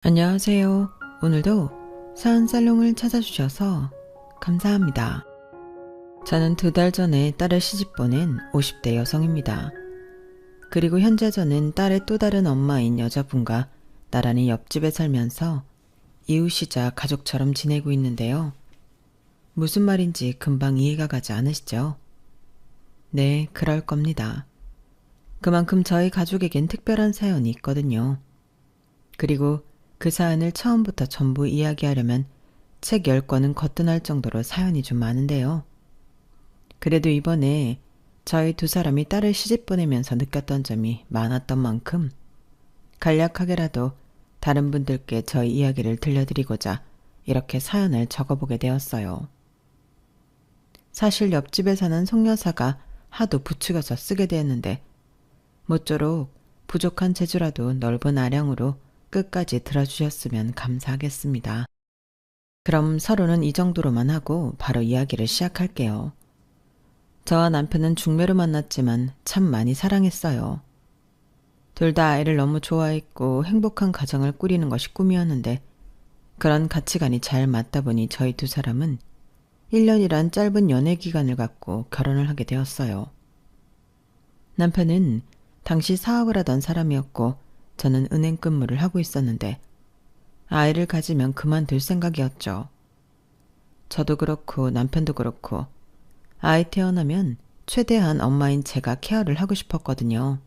안녕하세요. 오늘도 사은살롱을 찾아주셔서 감사합니다. 저는 2달 전에 딸을 시집 보낸 50대 여성입니다. 그리고 현재 저는 딸의 또 다른 엄마인 여자분과 나란히 옆집에 살면서 이웃이자 가족처럼 지내고 있는데요. 무슨 말인지 금방 이해가 가지 않으시죠? 네, 그럴 겁니다. 그만큼 저희 가족에겐 특별한 사연이 있거든요. 그리고 그 사연을 처음부터 전부 이야기하려면 책 10권은 거뜬할 정도로 사연이 좀 많은데요. 그래도 이번에 저희 2사람이 딸을 시집 보내면서 느꼈던 점이 많았던 만큼 간략하게라도 다른 분들께 저희 이야기를 들려드리고자 이렇게 사연을 적어보게 되었어요. 사실 옆집에 사는 송여사가 하도 부추겨서 쓰게 되었는데 모쪼록 부족한 재주라도 넓은 아량으로 끝까지 들어주셨으면 감사하겠습니다. 그럼 서로는 이 정도로만 하고 바로 이야기를 시작할게요. 저와 남편은 중매로 만났지만 참 많이 사랑했어요. 둘 다 아이를 너무 좋아했고 행복한 가정을 꾸리는 것이 꿈이었는데 그런 가치관이 잘 맞다 보니 저희 2사람은 1년이란 짧은 연애 기간을 갖고 결혼을 하게 되었어요. 남편은 당시 사업을 하던 사람이었고 저는 은행 근무를 하고 있었는데 아이를 가지면 그만둘 생각이었죠. 저도 그렇고 남편도 그렇고 아이 태어나면 최대한 엄마인 제가 케어를 하고 싶었거든요.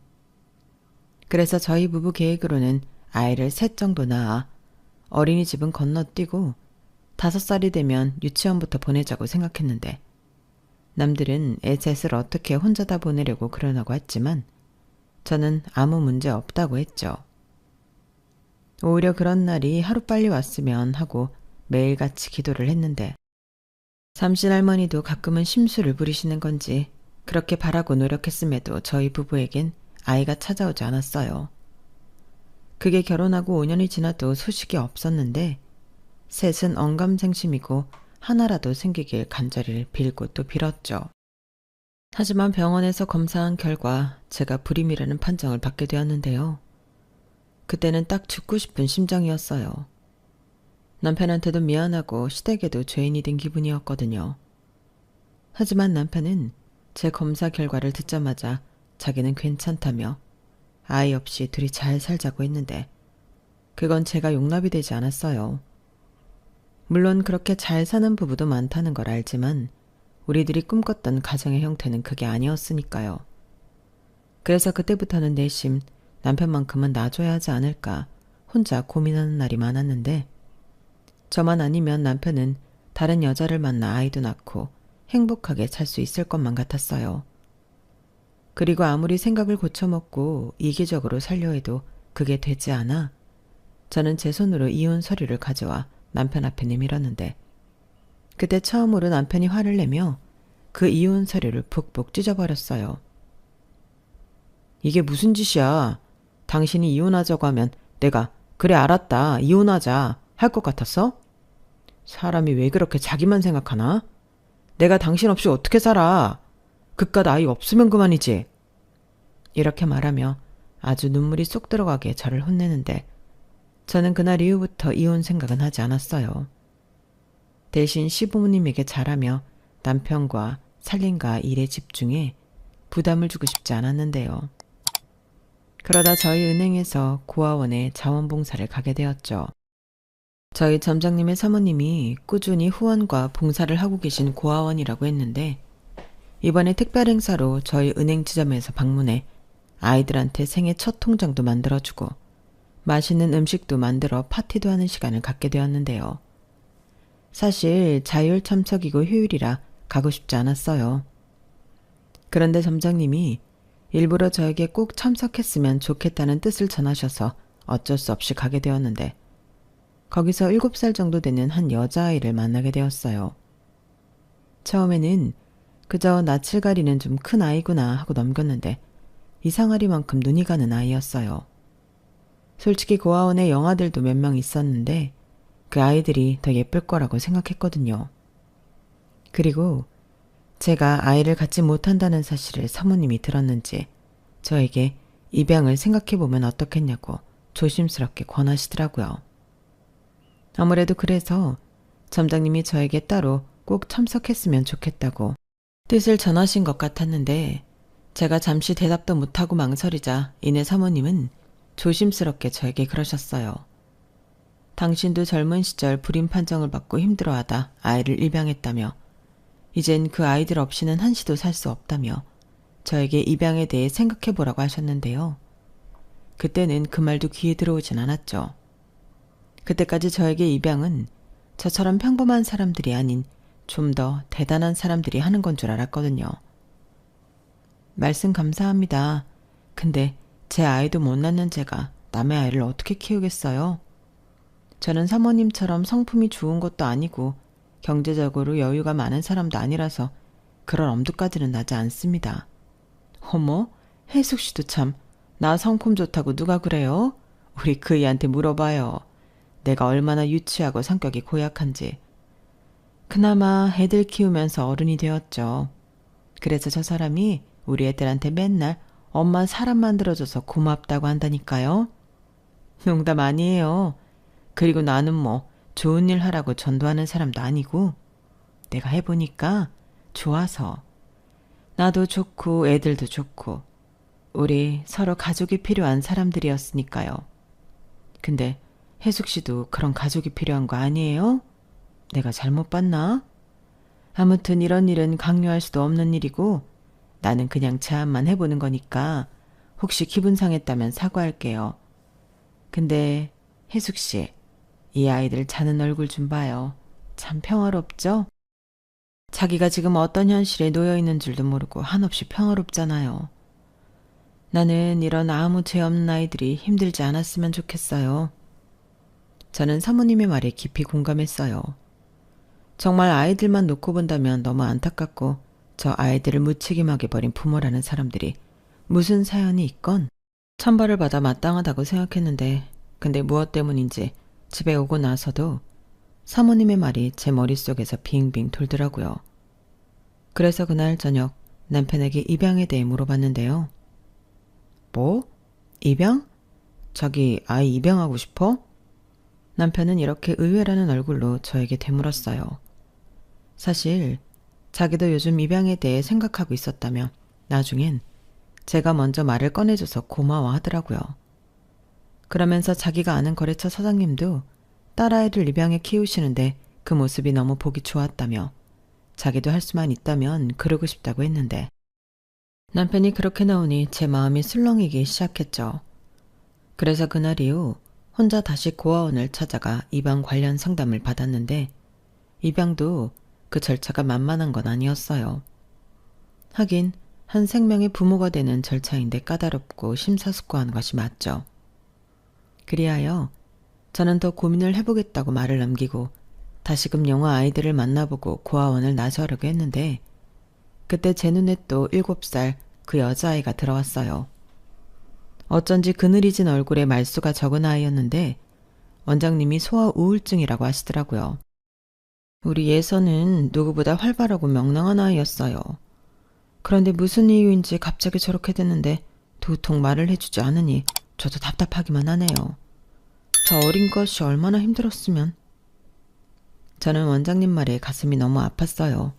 그래서 저희 부부 계획으로는 아이를 3 정도 낳아 어린이집은 건너뛰고 5살이 되면 유치원부터 보내자고 생각했는데 남들은 애 셋을 어떻게 혼자 다 보내려고 그러나고 했지만 저는 아무 문제 없다고 했죠. 오히려 그런 날이 하루빨리 왔으면 하고 매일같이 기도를 했는데 삼신할머니도 가끔은 심술을 부리시는 건지 그렇게 바라고 노력했음에도 저희 부부에겐 아이가 찾아오지 않았어요. 그게 결혼하고 5년이 지나도 소식이 없었는데 셋은 언감생심이고 하나라도 생기길 간절히 빌고 또 빌었죠. 하지만 병원에서 검사한 결과 제가 불임이라는 판정을 받게 되었는데요. 그때는 딱 죽고 싶은 심정이었어요. 남편한테도 미안하고 시댁에도 죄인이 된 기분이었거든요. 하지만 남편은 제 검사 결과를 듣자마자 자기는 괜찮다며 아이 없이 둘이 잘 살자고 했는데 그건 제가 용납이 되지 않았어요. 물론 그렇게 잘 사는 부부도 많다는 걸 알지만 우리들이 꿈꿨던 가정의 형태는 그게 아니었으니까요. 그래서 그때부터는 내심 남편만큼은 놔줘야 하지 않을까 혼자 고민하는 날이 많았는데 저만 아니면 남편은 다른 여자를 만나 아이도 낳고 행복하게 살 수 있을 것만 같았어요. 그리고 아무리 생각을 고쳐먹고 이기적으로 살려 해도 그게 되지 않아 저는 제 손으로 이혼 서류를 가져와 남편 앞에 내밀었는데 그때 처음으로 남편이 화를 내며 그 이혼 서류를 북북 찢어버렸어요. 이게 무슨 짓이야. 당신이 이혼하자고 하면 내가 그래 알았다 이혼하자 할 것 같았어? 사람이 왜 그렇게 자기만 생각하나? 내가 당신 없이 어떻게 살아? 그깟 아이 없으면 그만이지. 이렇게 말하며 아주 눈물이 쏙 들어가게 저를 혼내는데 저는 그날 이후부터 이혼 생각은 하지 않았어요. 대신 시부모님에게 잘하며 남편과 살림과 일에 집중해 부담을 주고 싶지 않았는데요. 그러다 저희 은행에서 고아원에 자원봉사를 가게 되었죠. 저희 점장님의 사모님이 꾸준히 후원과 봉사를 하고 계신 고아원이라고 했는데 이번에 특별 행사로 저희 은행 지점에서 방문해 아이들한테 생애 첫 통장도 만들어주고 맛있는 음식도 만들어 파티도 하는 시간을 갖게 되었는데요. 사실 자율 참석이고 휴일이라 가고 싶지 않았어요. 그런데 점장님이 일부러 저에게 꼭 참석했으면 좋겠다는 뜻을 전하셔서 어쩔 수 없이 가게 되었는데 거기서 7살 정도 되는 한 여자아이를 만나게 되었어요. 처음에는 그저 낯을 가리는 좀 큰 아이구나 하고 넘겼는데 이상하리만큼 눈이 가는 아이였어요. 솔직히 고아원에 영아들도 몇 명 있었는데 그 아이들이 더 예쁠 거라고 생각했거든요. 그리고 제가 아이를 갖지 못한다는 사실을 사모님이 들었는지 저에게 입양을 생각해보면 어떻겠냐고 조심스럽게 권하시더라고요. 아무래도 그래서 점장님이 저에게 따로 꼭 참석했으면 좋겠다고 뜻을 전하신 것 같았는데 제가 잠시 대답도 못하고 망설이자 이내 사모님은 조심스럽게 저에게 그러셨어요. 당신도 젊은 시절 불임 판정을 받고 힘들어하다 아이를 입양했다며 이젠 그 아이들 없이는 한시도 살 수 없다며 저에게 입양에 대해 생각해보라고 하셨는데요. 그때는 그 말도 귀에 들어오진 않았죠. 그때까지 저에게 입양은 저처럼 평범한 사람들이 아닌 좀 더 대단한 사람들이 하는 건 줄 알았거든요. 말씀 감사합니다. 근데 제 아이도 못 낳는 제가 남의 아이를 어떻게 키우겠어요? 저는 사모님처럼 성품이 좋은 것도 아니고 경제적으로 여유가 많은 사람도 아니라서 그런 엄두까지는 나지 않습니다. 어머, 혜숙 씨도 참, 나 성품 좋다고 누가 그래요? 우리 그이한테 물어봐요. 내가 얼마나 유치하고 성격이 고약한지. 그나마 애들 키우면서 어른이 되었죠. 그래서 저 사람이 우리 애들한테 맨날 엄마 사람 만들어줘서 고맙다고 한다니까요. 농담 아니에요. 그리고 나는 뭐 좋은 일 하라고 전도하는 사람도 아니고 내가 해보니까 좋아서 나도 좋고 애들도 좋고 우리 서로 가족이 필요한 사람들이었으니까요. 근데 혜숙 씨도 그런 가족이 필요한 거 아니에요? 내가 잘못 봤나? 아무튼 이런 일은 강요할 수도 없는 일이고 나는 그냥 제안만 해보는 거니까 혹시 기분 상했다면 사과할게요. 근데 혜숙 씨, 이 아이들 자는 얼굴 좀 봐요. 참 평화롭죠? 자기가 지금 어떤 현실에 놓여 있는 줄도 모르고 한없이 평화롭잖아요. 나는 이런 아무 죄 없는 아이들이 힘들지 않았으면 좋겠어요. 저는 사모님의 말에 깊이 공감했어요. 정말 아이들만 놓고 본다면 너무 안타깝고 저 아이들을 무책임하게 버린 부모라는 사람들이 무슨 사연이 있건 천벌을 받아 마땅하다고 생각했는데 근데 무엇 때문인지 집에 오고 나서도 사모님의 말이 제 머릿속에서 빙빙 돌더라고요. 그래서 그날 저녁 남편에게 입양에 대해 물어봤는데요. 뭐? 입양? 자기 아이 입양하고 싶어? 남편은 이렇게 의외라는 얼굴로 저에게 되물었어요. 사실 자기도 요즘 입양에 대해 생각하고 있었다며 나중엔 제가 먼저 말을 꺼내줘서 고마워하더라고요. 그러면서 자기가 아는 거래처 사장님도 딸아이를 입양해 키우시는데 그 모습이 너무 보기 좋았다며 자기도 할 수만 있다면 그러고 싶다고 했는데 남편이 그렇게 나오니 제 마음이 술렁이기 시작했죠. 그래서 그날 이후 혼자 다시 고아원을 찾아가 입양 관련 상담을 받았는데 입양도 그 절차가 만만한 건 아니었어요. 하긴 한 생명의 부모가 되는 절차인데 까다롭고 심사숙고한 것이 맞죠. 그리하여 저는 더 고민을 해보겠다고 말을 남기고 다시금 영아 아이들을 만나보고 고아원을 나서려고 했는데 그때 제 눈에 또 7살 그 여자아이가 들어왔어요. 어쩐지 그늘이진 얼굴에 말수가 적은 아이였는데 원장님이 소아 우울증이라고 하시더라고요. 우리 예서는 누구보다 활발하고 명랑한 아이였어요. 그런데 무슨 이유인지 갑자기 저렇게 됐는데 도통 말을 해주지 않으니 저도 답답하기만 하네요. 저 어린 것이 얼마나 힘들었으면. 저는 원장님 말에 가슴이 너무 아팠어요.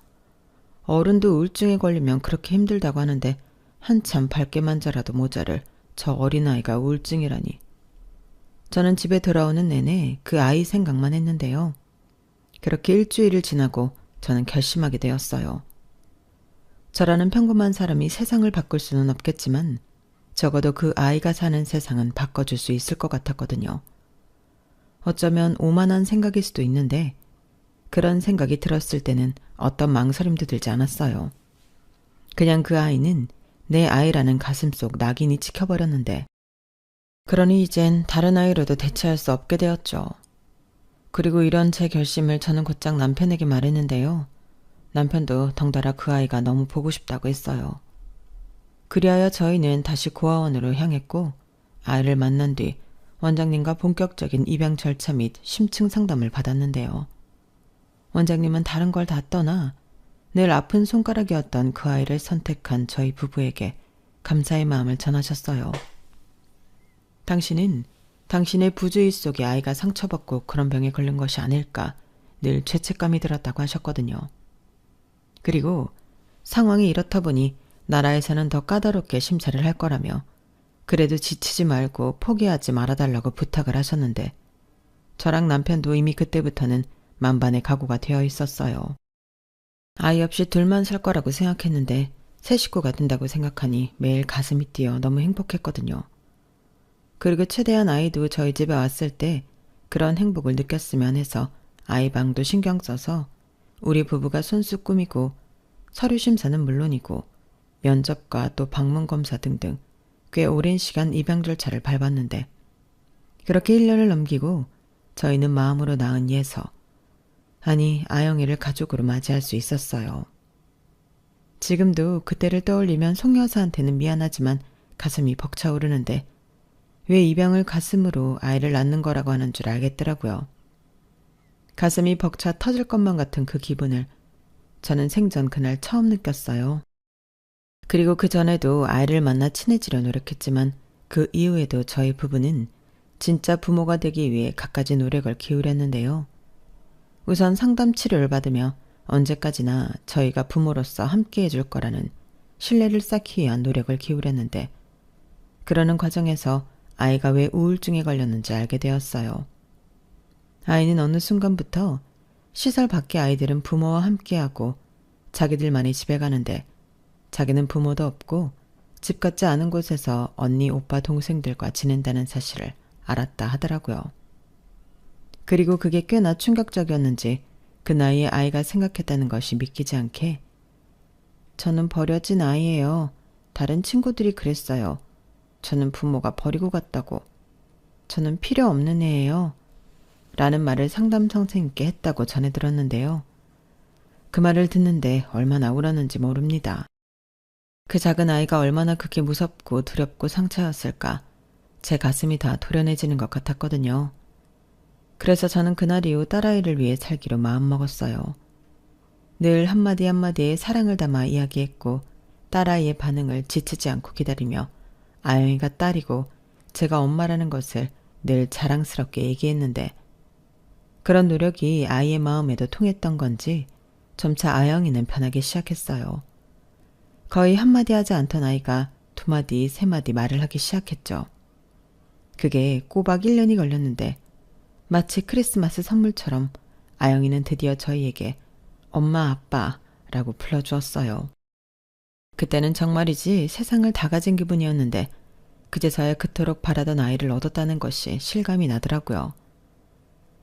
어른도 우울증에 걸리면 그렇게 힘들다고 하는데 한참 밝게 만져라도 모자를 저 어린아이가 우울증이라니. 저는 집에 돌아오는 내내 그 아이 생각만 했는데요. 그렇게 일주일을 지나고 저는 결심하게 되었어요. 저라는 평범한 사람이 세상을 바꿀 수는 없겠지만 적어도 그 아이가 사는 세상은 바꿔줄 수 있을 것 같았거든요. 어쩌면 오만한 생각일 수도 있는데 그런 생각이 들었을 때는 어떤 망설임도 들지 않았어요. 그냥 그 아이는 내 아이라는 가슴속 낙인이 찍혀버렸는데 그러니 이젠 다른 아이로도 대체할 수 없게 되었죠. 그리고 이런 제 결심을 저는 곧장 남편에게 말했는데요. 남편도 덩달아 그 아이가 너무 보고 싶다고 했어요. 그리하여 저희는 다시 고아원으로 향했고 아이를 만난 뒤 원장님과 본격적인 입양 절차 및 심층 상담을 받았는데요. 원장님은 다른 걸 다 떠나 늘 아픈 손가락이었던 그 아이를 선택한 저희 부부에게 감사의 마음을 전하셨어요. 당신은 당신의 부주의 속에 아이가 상처받고 그런 병에 걸린 것이 아닐까 늘 죄책감이 들었다고 하셨거든요. 그리고 상황이 이렇다 보니 나라에서는 더 까다롭게 심사를 할 거라며 그래도 지치지 말고 포기하지 말아달라고 부탁을 하셨는데 저랑 남편도 이미 그때부터는 만반의 각오가 되어 있었어요. 아이 없이 둘만 살 거라고 생각했는데 새 식구가 된다고 생각하니 매일 가슴이 뛰어 너무 행복했거든요. 그리고 최대한 아이도 저희 집에 왔을 때 그런 행복을 느꼈으면 해서 아이 방도 신경 써서 우리 부부가 손수 꾸미고 서류 심사는 물론이고 면접과 또 방문 검사 등등 꽤 오랜 시간 입양 절차를 밟았는데 그렇게 1년을 넘기고 저희는 마음으로 낳은 예서, 아니 아영이를 가족으로 맞이할 수 있었어요. 지금도 그때를 떠올리면 송 여사한테는 미안하지만 가슴이 벅차오르는데 왜 입양을 가슴으로 아이를 낳는 거라고 하는 줄 알겠더라고요. 가슴이 벅차 터질 것만 같은 그 기분을 저는 생전 그날 처음 느꼈어요. 그리고 그 전에도 아이를 만나 친해지려 노력했지만 그 이후에도 저희 부부는 진짜 부모가 되기 위해 갖가지 노력을 기울였는데요. 우선 상담 치료를 받으며 언제까지나 저희가 부모로서 함께 해줄 거라는 신뢰를 쌓기 위한 노력을 기울였는데 그러는 과정에서 아이가 왜 우울증에 걸렸는지 알게 되었어요. 아이는 어느 순간부터 시설 밖의 아이들은 부모와 함께하고 자기들만이 집에 가는데 자기는 부모도 없고 집 같지 않은 곳에서 언니, 오빠, 동생들과 지낸다는 사실을 알았다 하더라고요. 그리고 그게 꽤나 충격적이었는지 그 나이에 아이가 생각했다는 것이 믿기지 않게 저는 버려진 아이예요. 다른 친구들이 그랬어요. 저는 부모가 버리고 갔다고. 저는 필요 없는 애예요. 라는 말을 상담 선생님께 했다고 전해 들었는데요. 그 말을 듣는데 얼마나 울었는지 모릅니다. 그 작은 아이가 얼마나 그게 무섭고 두렵고 상처였을까. 제 가슴이 다 도련해지는 것 같았거든요. 그래서 저는 그날 이후 딸아이를 위해 살기로 마음먹었어요. 늘 한마디 한마디에 사랑을 담아 이야기했고 딸아이의 반응을 지치지 않고 기다리며 아영이가 딸이고 제가 엄마라는 것을 늘 자랑스럽게 얘기했는데 그런 노력이 아이의 마음에도 통했던 건지 점차 아영이는 변하기 시작했어요. 거의 한마디 하지 않던 아이가 두마디, 세마디 말을 하기 시작했죠. 그게 꼬박 1년이 걸렸는데 마치 크리스마스 선물처럼 아영이는 드디어 저희에게 엄마, 아빠라고 불러주었어요. 그때는 정말이지 세상을 다 가진 기분이었는데 그제서야 그토록 바라던 아이를 얻었다는 것이 실감이 나더라고요.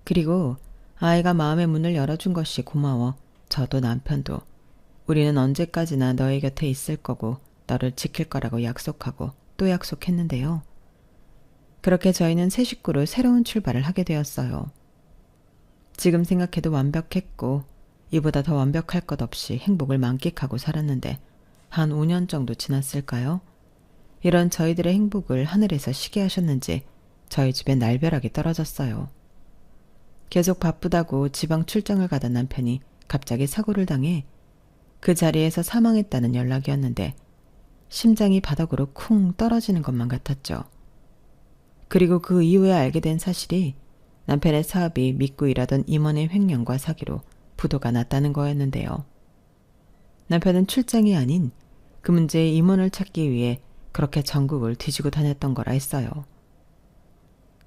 그리고 아이가 마음의 문을 열어준 것이 고마워 저도 남편도 우리는 언제까지나 너의 곁에 있을 거고 너를 지킬 거라고 약속하고 또 약속했는데요. 그렇게 저희는 새 식구로 새로운 출발을 하게 되었어요. 지금 생각해도 완벽했고 이보다 더 완벽할 것 없이 행복을 만끽하고 살았는데 한 5년 정도 지났을까요? 이런 저희들의 행복을 하늘에서 쉬게 하셨는지 저희 집에 날벼락이 떨어졌어요. 계속 바쁘다고 지방 출장을 가던 남편이 갑자기 사고를 당해 그 자리에서 사망했다는 연락이었는데 심장이 바닥으로 쿵 떨어지는 것만 같았죠. 그리고 그 이후에 알게 된 사실이 남편의 사업이 믿고 일하던 임원의 횡령과 사기로 부도가 났다는 거였는데요. 남편은 출장이 아닌 그 문제의 임원을 찾기 위해 그렇게 전국을 뒤지고 다녔던 거라 했어요.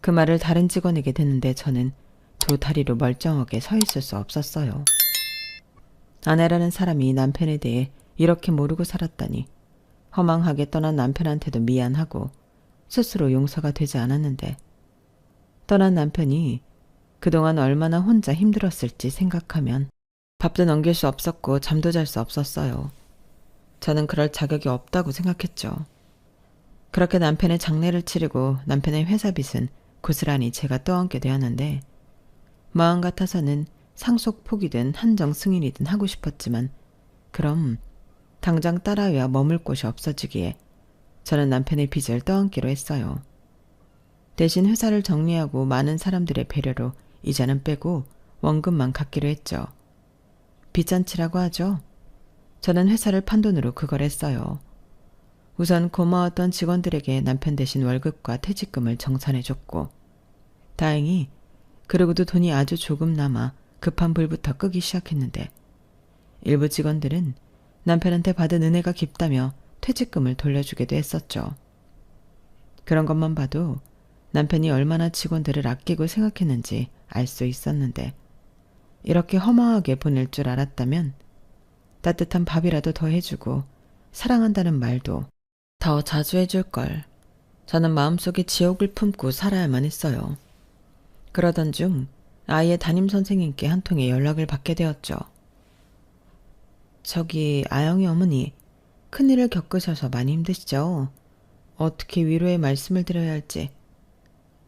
그 말을 다른 직원에게 듣는데 저는 두 다리로 멀쩡하게 서 있을 수 없었어요. 아내라는 사람이 남편에 대해 이렇게 모르고 살았다니 허망하게 떠난 남편한테도 미안하고 스스로 용서가 되지 않았는데 떠난 남편이 그동안 얼마나 혼자 힘들었을지 생각하면 밥도 넘길 수 없었고 잠도 잘 수 없었어요. 저는 그럴 자격이 없다고 생각했죠. 그렇게 남편의 장례를 치르고 남편의 회사 빚은 고스란히 제가 떠안게 되었는데 마음 같아서는 상속 포기든 한정 승인이든 하고 싶었지만 그럼 당장 딸아이와 머물 곳이 없어지기에 저는 남편의 빚을 떠안기로 했어요. 대신 회사를 정리하고 많은 사람들의 배려로 이자는 빼고 원금만 갚기로 했죠. 빚잔치라고 하죠. 저는 회사를 판 돈으로 그걸 했어요. 우선 고마웠던 직원들에게 남편 대신 월급과 퇴직금을 정산해줬고 다행히 그러고도 돈이 아주 조금 남아 급한 불부터 끄기 시작했는데 일부 직원들은 남편한테 받은 은혜가 깊다며 퇴직금을 돌려주기도 했었죠. 그런 것만 봐도 남편이 얼마나 직원들을 아끼고 생각했는지 알 수 있었는데 이렇게 허망하게 보낼 줄 알았다면 따뜻한 밥이라도 더 해주고 사랑한다는 말도 더 자주 해줄 걸. 저는 마음속에 지옥을 품고 살아야만 했어요. 그러던 중 아이의 담임선생님께 한 통의 연락을 받게 되었죠. 저기 아영이 어머니, 큰일을 겪으셔서 많이 힘드시죠? 어떻게 위로의 말씀을 드려야 할지.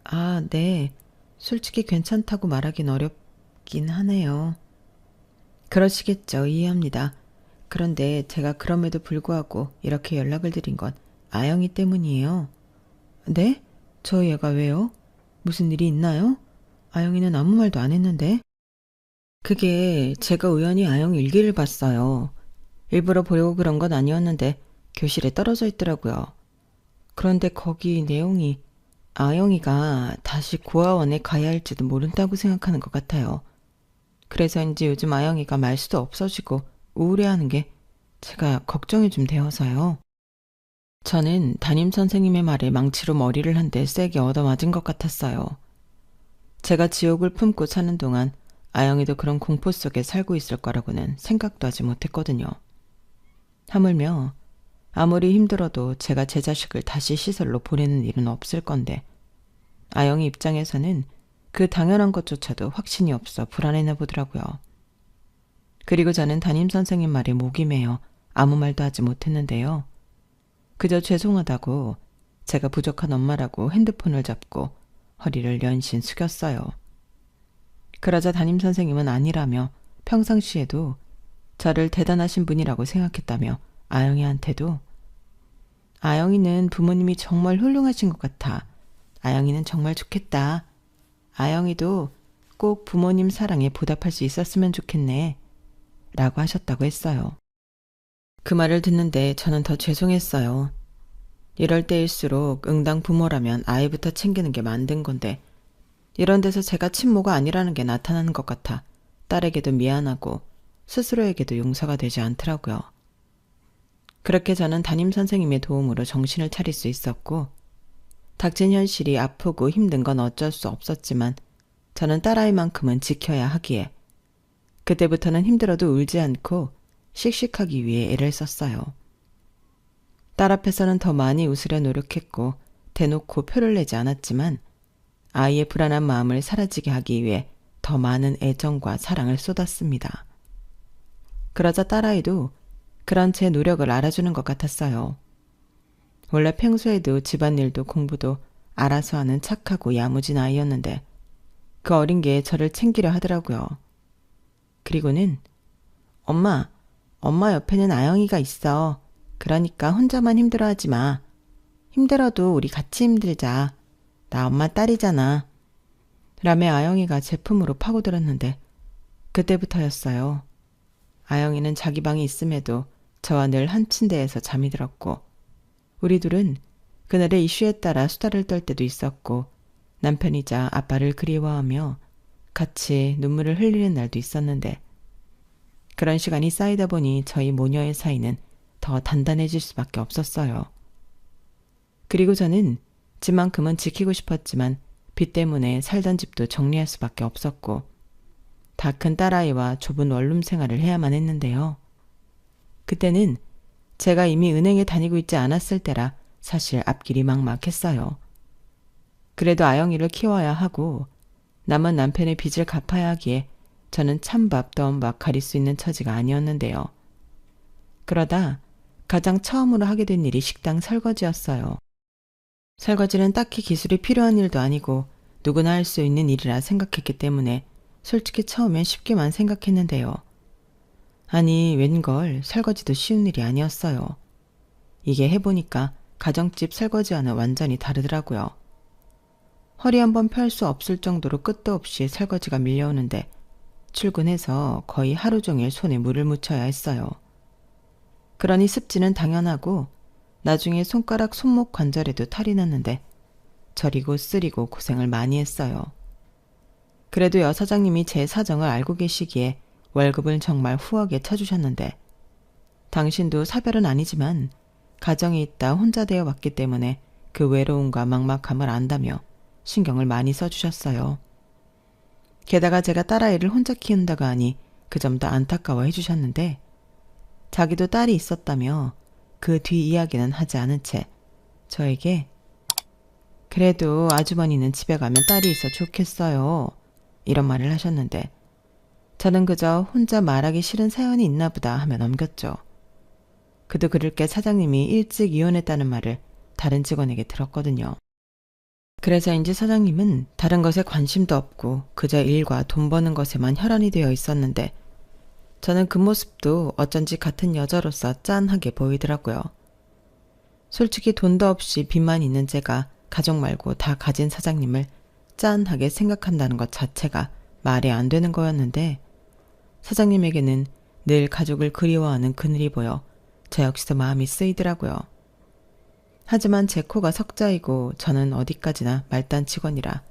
아, 네. 솔직히 괜찮다고 말하긴 어렵긴 하네요. 그러시겠죠. 이해합니다. 그런데 제가 그럼에도 불구하고 이렇게 연락을 드린 건 아영이 때문이에요. 네? 저 얘가 왜요? 무슨 일이 있나요? 아영이는 아무 말도 안 했는데. 그게 제가 우연히 아영 일기를 봤어요. 일부러 보려고 그런 건 아니었는데 교실에 떨어져 있더라고요. 그런데 거기 내용이 아영이가 다시 고아원에 가야 할지도 모른다고 생각하는 것 같아요. 그래서인지 요즘 아영이가 말수도 없어지고 우울해하는 게 제가 걱정이 좀 되어서요. 저는 담임선생님의 말에 망치로 머리를 한 대 세게 얻어맞은 것 같았어요. 제가 지옥을 품고 사는 동안 아영이도 그런 공포 속에 살고 있을 거라고는 생각도 하지 못했거든요. 하물며 아무리 힘들어도 제가 제 자식을 다시 시설로 보내는 일은 없을 건데 아영이 입장에서는 그 당연한 것조차도 확신이 없어 불안해나 보더라고요. 그리고 저는 담임선생님 말에 목이 메어 아무 말도 하지 못했는데요. 그저 죄송하다고 제가 부족한 엄마라고 핸드폰을 잡고 허리를 연신 숙였어요. 그러자 담임선생님은 아니라며 평상시에도 저를 대단하신 분이라고 생각했다며 아영이한테도 아영이는 부모님이 정말 훌륭하신 것 같아. 아영이는 정말 좋겠다. 아영이도 꼭 부모님 사랑에 보답할 수 있었으면 좋겠네. 라고 하셨다고 했어요. 그 말을 듣는데 저는 더 죄송했어요. 이럴 때일수록 응당 부모라면 아이부터 챙기는 게 만든 건데 이런 데서 제가 친모가 아니라는 게 나타나는 것 같아 딸에게도 미안하고 스스로에게도 용서가 되지 않더라고요. 그렇게 저는 담임선생님의 도움으로 정신을 차릴 수 있었고 닥친 현실이 아프고 힘든 건 어쩔 수 없었지만 저는 딸아이만큼은 지켜야 하기에 그때부터는 힘들어도 울지 않고 씩씩하기 위해 애를 썼어요. 딸 앞에서는 더 많이 웃으려 노력했고 대놓고 표를 내지 않았지만 아이의 불안한 마음을 사라지게 하기 위해 더 많은 애정과 사랑을 쏟았습니다. 그러자 딸아이도 그런 제 노력을 알아주는 것 같았어요. 원래 평소에도 집안일도 공부도 알아서 하는 착하고 야무진 아이였는데 그 어린 게 저를 챙기려 하더라고요. 그리고는 엄마 옆에는 아영이가 있어. 그러니까 혼자만 힘들어하지 마. 힘들어도 우리 같이 힘들자. 나 엄마 딸이잖아. 라며 아영이가 제 품으로 파고들었는데 그때부터였어요. 아영이는 자기 방에 있음에도 저와 늘 한 침대에서 잠이 들었고 우리 둘은 그날의 이슈에 따라 수다를 떨 때도 있었고 남편이자 아빠를 그리워하며 같이 눈물을 흘리는 날도 있었는데 그런 시간이 쌓이다 보니 저희 모녀의 사이는 더 단단해질 수밖에 없었어요. 그리고 저는 집만큼은 지키고 싶었지만 빚 때문에 살던 집도 정리할 수밖에 없었고 다 큰 딸아이와 좁은 원룸 생활을 해야만 했는데요. 그때는 제가 이미 은행에 다니고 있지 않았을 때라 사실 앞길이 막막했어요. 그래도 아영이를 키워야 하고 남은 남편의 빚을 갚아야 하기에 저는 찬밥 더운밥 가릴 수 있는 처지가 아니었는데요. 그러다 가장 처음으로 하게 된 일이 식당 설거지였어요. 설거지는 딱히 기술이 필요한 일도 아니고 누구나 할 수 있는 일이라 생각했기 때문에 솔직히 처음엔 쉽게만 생각했는데요. 아니 웬걸 설거지도 쉬운 일이 아니었어요. 이게 해보니까 가정집 설거지와는 완전히 다르더라고요. 허리 한번 펼 수 없을 정도로 끝도 없이 설거지가 밀려오는데 출근해서 거의 하루 종일 손에 물을 묻혀야 했어요. 그러니 습지는 당연하고 나중에 손가락 손목 관절에도 탈이 났는데 저리고 쓰리고 고생을 많이 했어요. 그래도 여 사장님이 제 사정을 알고 계시기에 월급을 정말 후하게 쳐주셨는데 당신도 사별은 아니지만 가정이 있다 혼자 되어 왔기 때문에 그 외로움과 막막함을 안다며 신경을 많이 써주셨어요. 게다가 제가 딸아이를 혼자 키운다가 하니 그 점도 안타까워해 주셨는데 자기도 딸이 있었다며 그 뒤 이야기는 하지 않은 채 저에게 그래도 아주머니는 집에 가면 딸이 있어 좋겠어요. 이런 말을 하셨는데 저는 그저 혼자 말하기 싫은 사연이 있나 보다 하며 넘겼죠. 그도 그럴 게 사장님이 일찍 이혼했다는 말을 다른 직원에게 들었거든요. 그래서인지 사장님은 다른 것에 관심도 없고 그저 일과 돈 버는 것에만 혈안이 되어 있었는데 저는 그 모습도 어쩐지 같은 여자로서 짠하게 보이더라고요. 솔직히 돈도 없이 빚만 있는 제가 가족 말고 다 가진 사장님을 짠하게 생각한다는 것 자체가 말이 안 되는 거였는데 사장님에게는 늘 가족을 그리워하는 그늘이 보여 저 역시도 마음이 쓰이더라고요. 하지만 제 코가 석자이고 저는 어디까지나 말단 직원이라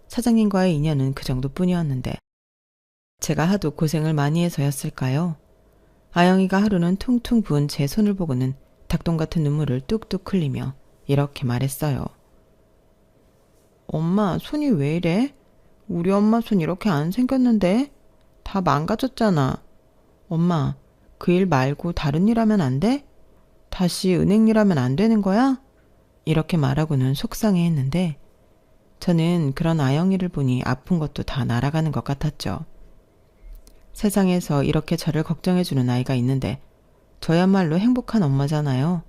사장님과의 인연은 그 정도뿐이었는데 제가 하도 고생을 많이 해서였을까요? 아영이가 하루는 퉁퉁 부은 제 손을 보고는 닭똥 같은 눈물을 뚝뚝 흘리며 이렇게 말했어요. 엄마, 손이 왜 이래? 우리 엄마 손 이렇게 안 생겼는데? 다 망가졌잖아. 엄마, 그 일 말고 다른 일 하면 안 돼? 다시 은행 일 하면 안 되는 거야? 이렇게 말하고는 속상해했는데 저는 그런 아영이를 보니 아픈 것도 다 날아가는 것 같았죠. 세상에서 이렇게 저를 걱정해주는 아이가 있는데 저야말로 행복한 엄마잖아요.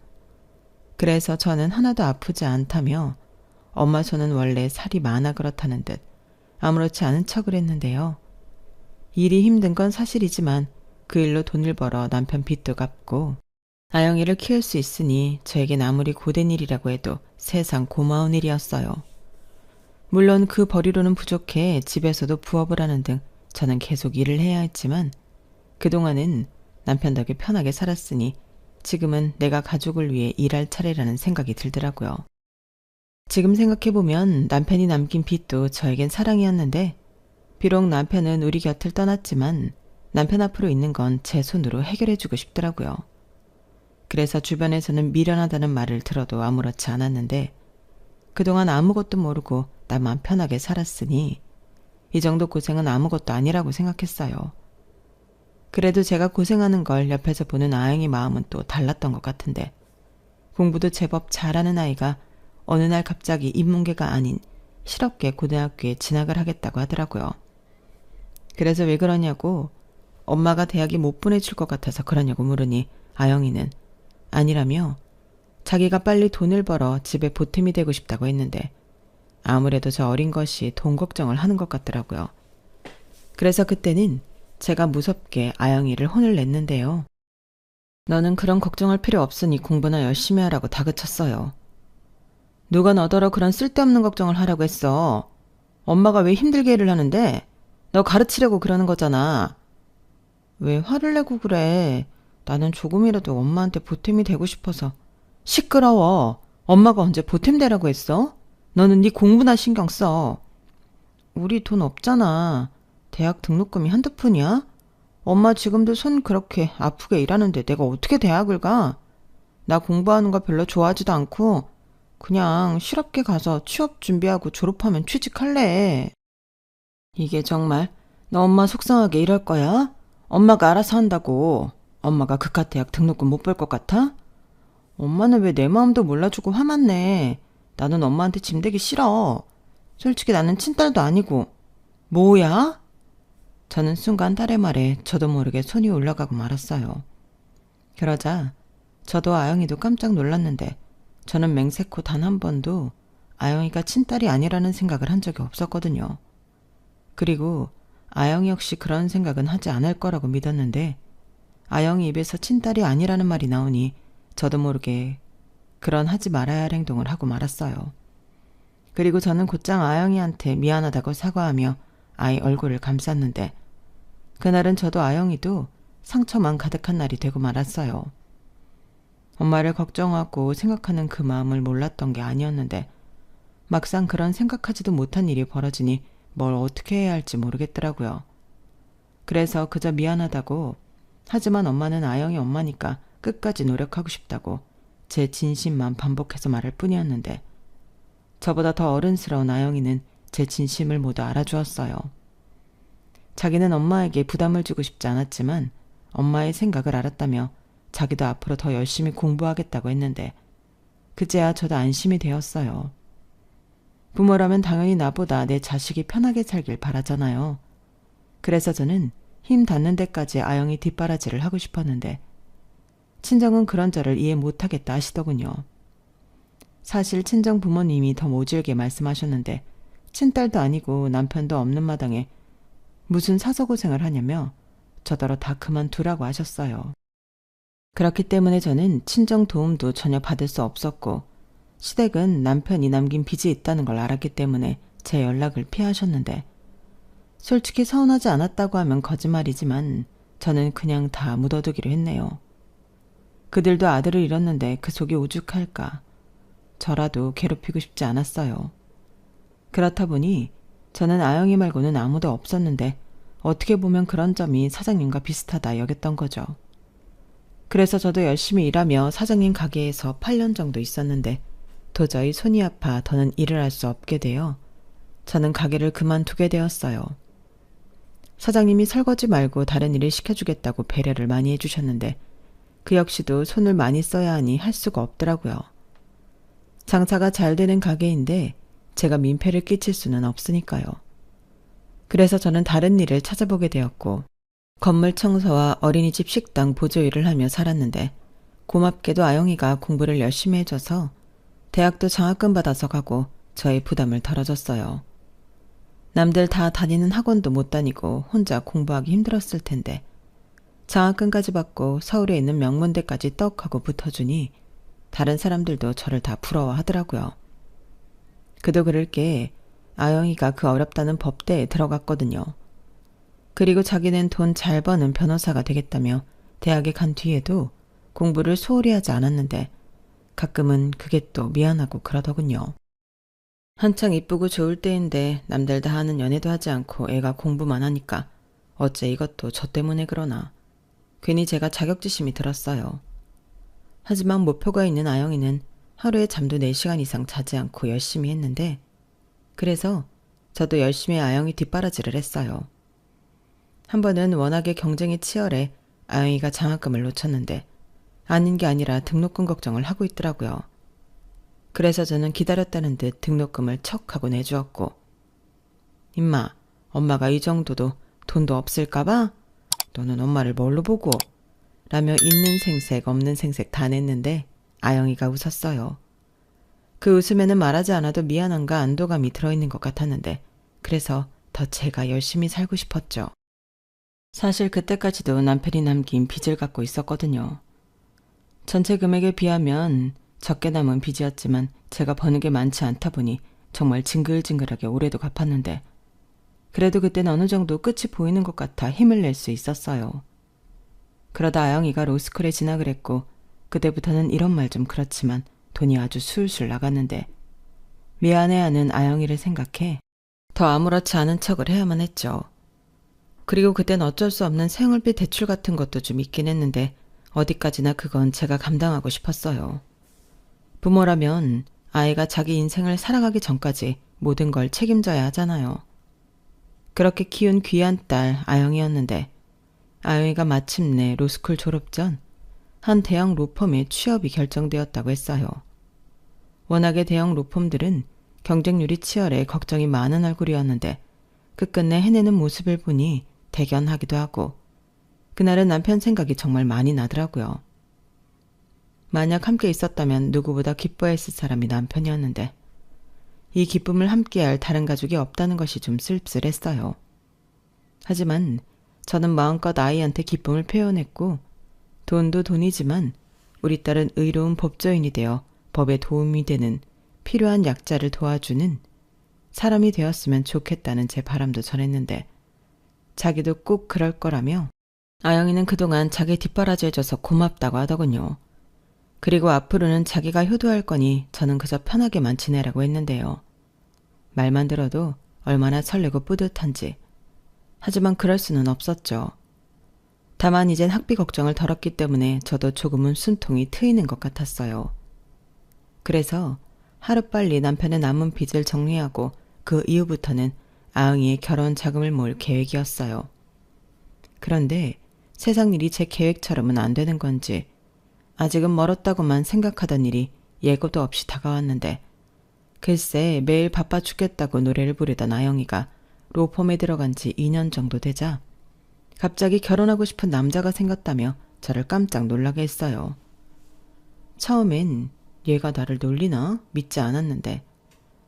그래서 저는 하나도 아프지 않다며 엄마 손은 원래 살이 많아 그렇다는 듯 아무렇지 않은 척을 했는데요. 일이 힘든 건 사실이지만 그 일로 돈을 벌어 남편 빚도 갚고 아영이를 키울 수 있으니 저에겐 아무리 고된 일이라고 해도 세상 고마운 일이었어요. 물론 그 벌이로는 부족해 집에서도 부업을 하는 등 저는 계속 일을 해야 했지만 그동안은 남편 덕에 편하게 살았으니 지금은 내가 가족을 위해 일할 차례라는 생각이 들더라고요. 지금 생각해보면 남편이 남긴 빚도 저에겐 사랑이었는데 비록 남편은 우리 곁을 떠났지만 남편 앞으로 있는 건 제 손으로 해결해주고 싶더라고요. 그래서 주변에서는 미련하다는 말을 들어도 아무렇지 않았는데 그동안 아무것도 모르고 나만 편하게 살았으니 이 정도 고생은 아무것도 아니라고 생각했어요. 그래도 제가 고생하는 걸 옆에서 보는 아영이 마음은 또 달랐던 것 같은데 공부도 제법 잘하는 아이가 어느 날 갑자기 인문계가 아닌 실업계 고등학교에 진학을 하겠다고 하더라고요. 그래서 왜 그러냐고 엄마가 대학에 못 보내줄 것 같아서 그러냐고 물으니 아영이는 아니라며 자기가 빨리 돈을 벌어 집에 보탬이 되고 싶다고 했는데 아무래도 저 어린 것이 돈 걱정을 하는 것 같더라고요. 그래서 그때는 제가 무섭게 아영이를 혼을 냈는데요. 너는 그런 걱정할 필요 없으니 공부나 열심히 하라고 다그쳤어요. 누가 너더러 그런 쓸데없는 걱정을 하라고 했어. 엄마가 왜 힘들게 일을 하는데 너 가르치려고 그러는 거잖아. 왜 화를 내고 그래. 나는 조금이라도 엄마한테 보탬이 되고 싶어서. 시끄러워. 엄마가 언제 보탬 되라고 했어? 너는 네 공부나 신경 써. 우리 돈 없잖아. 대학 등록금이 한두 푼이야? 엄마 지금도 손 그렇게 아프게 일하는데 내가 어떻게 대학을 가? 나 공부하는 거 별로 좋아하지도 않고 그냥 실업계 가서 취업 준비하고 졸업하면 취직할래. 이게 정말 너 엄마 속상하게 이럴 거야? 엄마가 알아서 한다고. 엄마가 그깟 대학 등록금 못 벌 것 같아? 엄마는 왜 내 마음도 몰라주고 화만 내. 나는 엄마한테 짐되기 싫어. 솔직히 나는 친딸도 아니고. 뭐야? 저는 순간 딸의 말에 저도 모르게 손이 올라가고 말았어요. 그러자 저도 아영이도 깜짝 놀랐는데 저는 맹세코 단 한 번도 아영이가 친딸이 아니라는 생각을 한 적이 없었거든요. 그리고 아영이 역시 그런 생각은 하지 않을 거라고 믿었는데 아영이 입에서 친딸이 아니라는 말이 나오니 저도 모르게 그런 하지 말아야 할 행동을 하고 말았어요. 그리고 저는 곧장 아영이한테 미안하다고 사과하며 아이 얼굴을 감쌌는데 그날은 저도 아영이도 상처만 가득한 날이 되고 말았어요. 엄마를 걱정하고 생각하는 그 마음을 몰랐던 게 아니었는데 막상 그런 생각하지도 못한 일이 벌어지니 뭘 어떻게 해야 할지 모르겠더라고요. 그래서 그저 미안하다고, 하지만 엄마는 아영이 엄마니까 끝까지 노력하고 싶다고 제 진심만 반복해서 말할 뿐이었는데, 저보다 더 어른스러운 아영이는 제 진심을 모두 알아주었어요. 자기는 엄마에게 부담을 주고 싶지 않았지만 엄마의 생각을 알았다며 자기도 앞으로 더 열심히 공부하겠다고 했는데, 그제야 저도 안심이 되었어요. 부모라면 당연히 나보다 내 자식이 편하게 살길 바라잖아요. 그래서 저는 힘 닿는 데까지 아영이 뒷바라지를 하고 싶었는데, 친정은 그런 저를 이해 못하겠다 하시더군요. 사실 친정 부모님이 더 모질게 말씀하셨는데, 친딸도 아니고 남편도 없는 마당에 무슨 사서고생을 하냐며 저더러 다 그만두라고 하셨어요. 그렇기 때문에 저는 친정 도움도 전혀 받을 수 없었고, 시댁은 남편이 남긴 빚이 있다는 걸 알았기 때문에 제 연락을 피하셨는데, 솔직히 서운하지 않았다고 하면 거짓말이지만 저는 그냥 다 묻어두기로 했네요. 그들도 아들을 잃었는데 그 속이 오죽할까. 저라도 괴롭히고 싶지 않았어요. 그렇다 보니 저는 아영이 말고는 아무도 없었는데, 어떻게 보면 그런 점이 사장님과 비슷하다 여겼던 거죠. 그래서 저도 열심히 일하며 사장님 가게에서 8년 정도 있었는데, 도저히 손이 아파 더는 일을 할 수 없게 되어 저는 가게를 그만두게 되었어요. 사장님이 설거지 말고 다른 일을 시켜주겠다고 배려를 많이 해주셨는데, 그 역시도 손을 많이 써야 하니 할 수가 없더라고요. 장사가 잘 되는 가게인데 제가 민폐를 끼칠 수는 없으니까요. 그래서 저는 다른 일을 찾아보게 되었고, 건물 청소와 어린이집 식당 보조 일을 하며 살았는데, 고맙게도 아영이가 공부를 열심히 해줘서 대학도 장학금 받아서 가고 저의 부담을 덜어줬어요. 남들 다 다니는 학원도 못 다니고 혼자 공부하기 힘들었을 텐데, 장학금까지 받고 서울에 있는 명문대까지 떡 하고 붙어주니 다른 사람들도 저를 다 부러워하더라고요. 그도 그럴 게 아영이가 그 어렵다는 법대에 들어갔거든요. 그리고 자기는 돈 잘 버는 변호사가 되겠다며 대학에 간 뒤에도 공부를 소홀히 하지 않았는데, 가끔은 그게 또 미안하고 그러더군요. 한창 이쁘고 좋을 때인데 남들 다 하는 연애도 하지 않고 애가 공부만 하니까 어째 이것도 저 때문에 그러나 괜히 제가 자격지심이 들었어요. 하지만 목표가 있는 아영이는 하루에 잠도 4시간 이상 자지 않고 열심히 했는데, 그래서 저도 열심히 아영이 뒷바라지를 했어요. 한 번은 워낙에 경쟁이 치열해 아영이가 장학금을 놓쳤는데, 아닌 게 아니라 등록금 걱정을 하고 있더라고요. 그래서 저는 기다렸다는 듯 등록금을 척 하고 내주었고, 임마, 엄마가 이 정도도 돈도 없을까봐? 너는 엄마를 뭘로 보고? 라며 있는 생색 없는 생색 다 냈는데 아영이가 웃었어요. 그 웃음에는 말하지 않아도 미안함과 안도감이 들어있는 것 같았는데, 그래서 더 제가 열심히 살고 싶었죠. 사실 그때까지도 남편이 남긴 빚을 갖고 있었거든요. 전체 금액에 비하면 적게 남은 빚이었지만 제가 버는 게 많지 않다 보니 정말 징글징글하게 올해도 갚았는데, 그래도 그땐 어느 정도 끝이 보이는 것 같아 힘을 낼 수 있었어요. 그러다 아영이가 로스쿨에 진학을 했고, 그때부터는 이런 말 좀 그렇지만 돈이 아주 술술 나갔는데, 미안해하는 아영이를 생각해 더 아무렇지 않은 척을 해야만 했죠. 그리고 그땐 어쩔 수 없는 생활비 대출 같은 것도 좀 있긴 했는데, 어디까지나 그건 제가 감당하고 싶었어요. 부모라면 아이가 자기 인생을 살아가기 전까지 모든 걸 책임져야 하잖아요. 그렇게 키운 귀한 딸 아영이었는데, 아영이가 마침내 로스쿨 졸업 전 한 대형 로펌에 취업이 결정되었다고 했어요. 워낙에 대형 로펌들은 경쟁률이 치열해 걱정이 많은 얼굴이었는데, 끝끝내 해내는 모습을 보니 대견하기도 하고, 그날은 남편 생각이 정말 많이 나더라고요. 만약 함께 있었다면 누구보다 기뻐했을 사람이 남편이었는데, 이 기쁨을 함께할 다른 가족이 없다는 것이 좀 씁쓸했어요. 하지만 저는 마음껏 아이한테 기쁨을 표현했고, 돈도 돈이지만 우리 딸은 의로운 법조인이 되어 법에 도움이 되는 필요한 약자를 도와주는 사람이 되었으면 좋겠다는 제 바람도 전했는데, 자기도 꼭 그럴 거라며 아영이는 그동안 자기 뒷바라지 해줘서 고맙다고 하더군요. 그리고 앞으로는 자기가 효도할 거니 저는 그저 편하게만 지내라고 했는데요. 말만 들어도 얼마나 설레고 뿌듯한지. 하지만 그럴 수는 없었죠. 다만 이젠 학비 걱정을 덜었기 때문에 저도 조금은 숨통이 트이는 것 같았어요. 그래서 하루빨리 남편의 남은 빚을 정리하고 그 이후부터는 아흥이의 결혼 자금을 모을 계획이었어요. 그런데 세상 일이 제 계획처럼은 안 되는 건지 아직은 멀었다고만 생각하던 일이 예고도 없이 다가왔는데 글쎄 매일 바빠 죽겠다고 노래를 부르던 아영이가 로펌에 들어간 지 2년 정도 되자 갑자기 결혼하고 싶은 남자가 생겼다며 저를 깜짝 놀라게 했어요. 처음엔 얘가 나를 놀리나 믿지 않았는데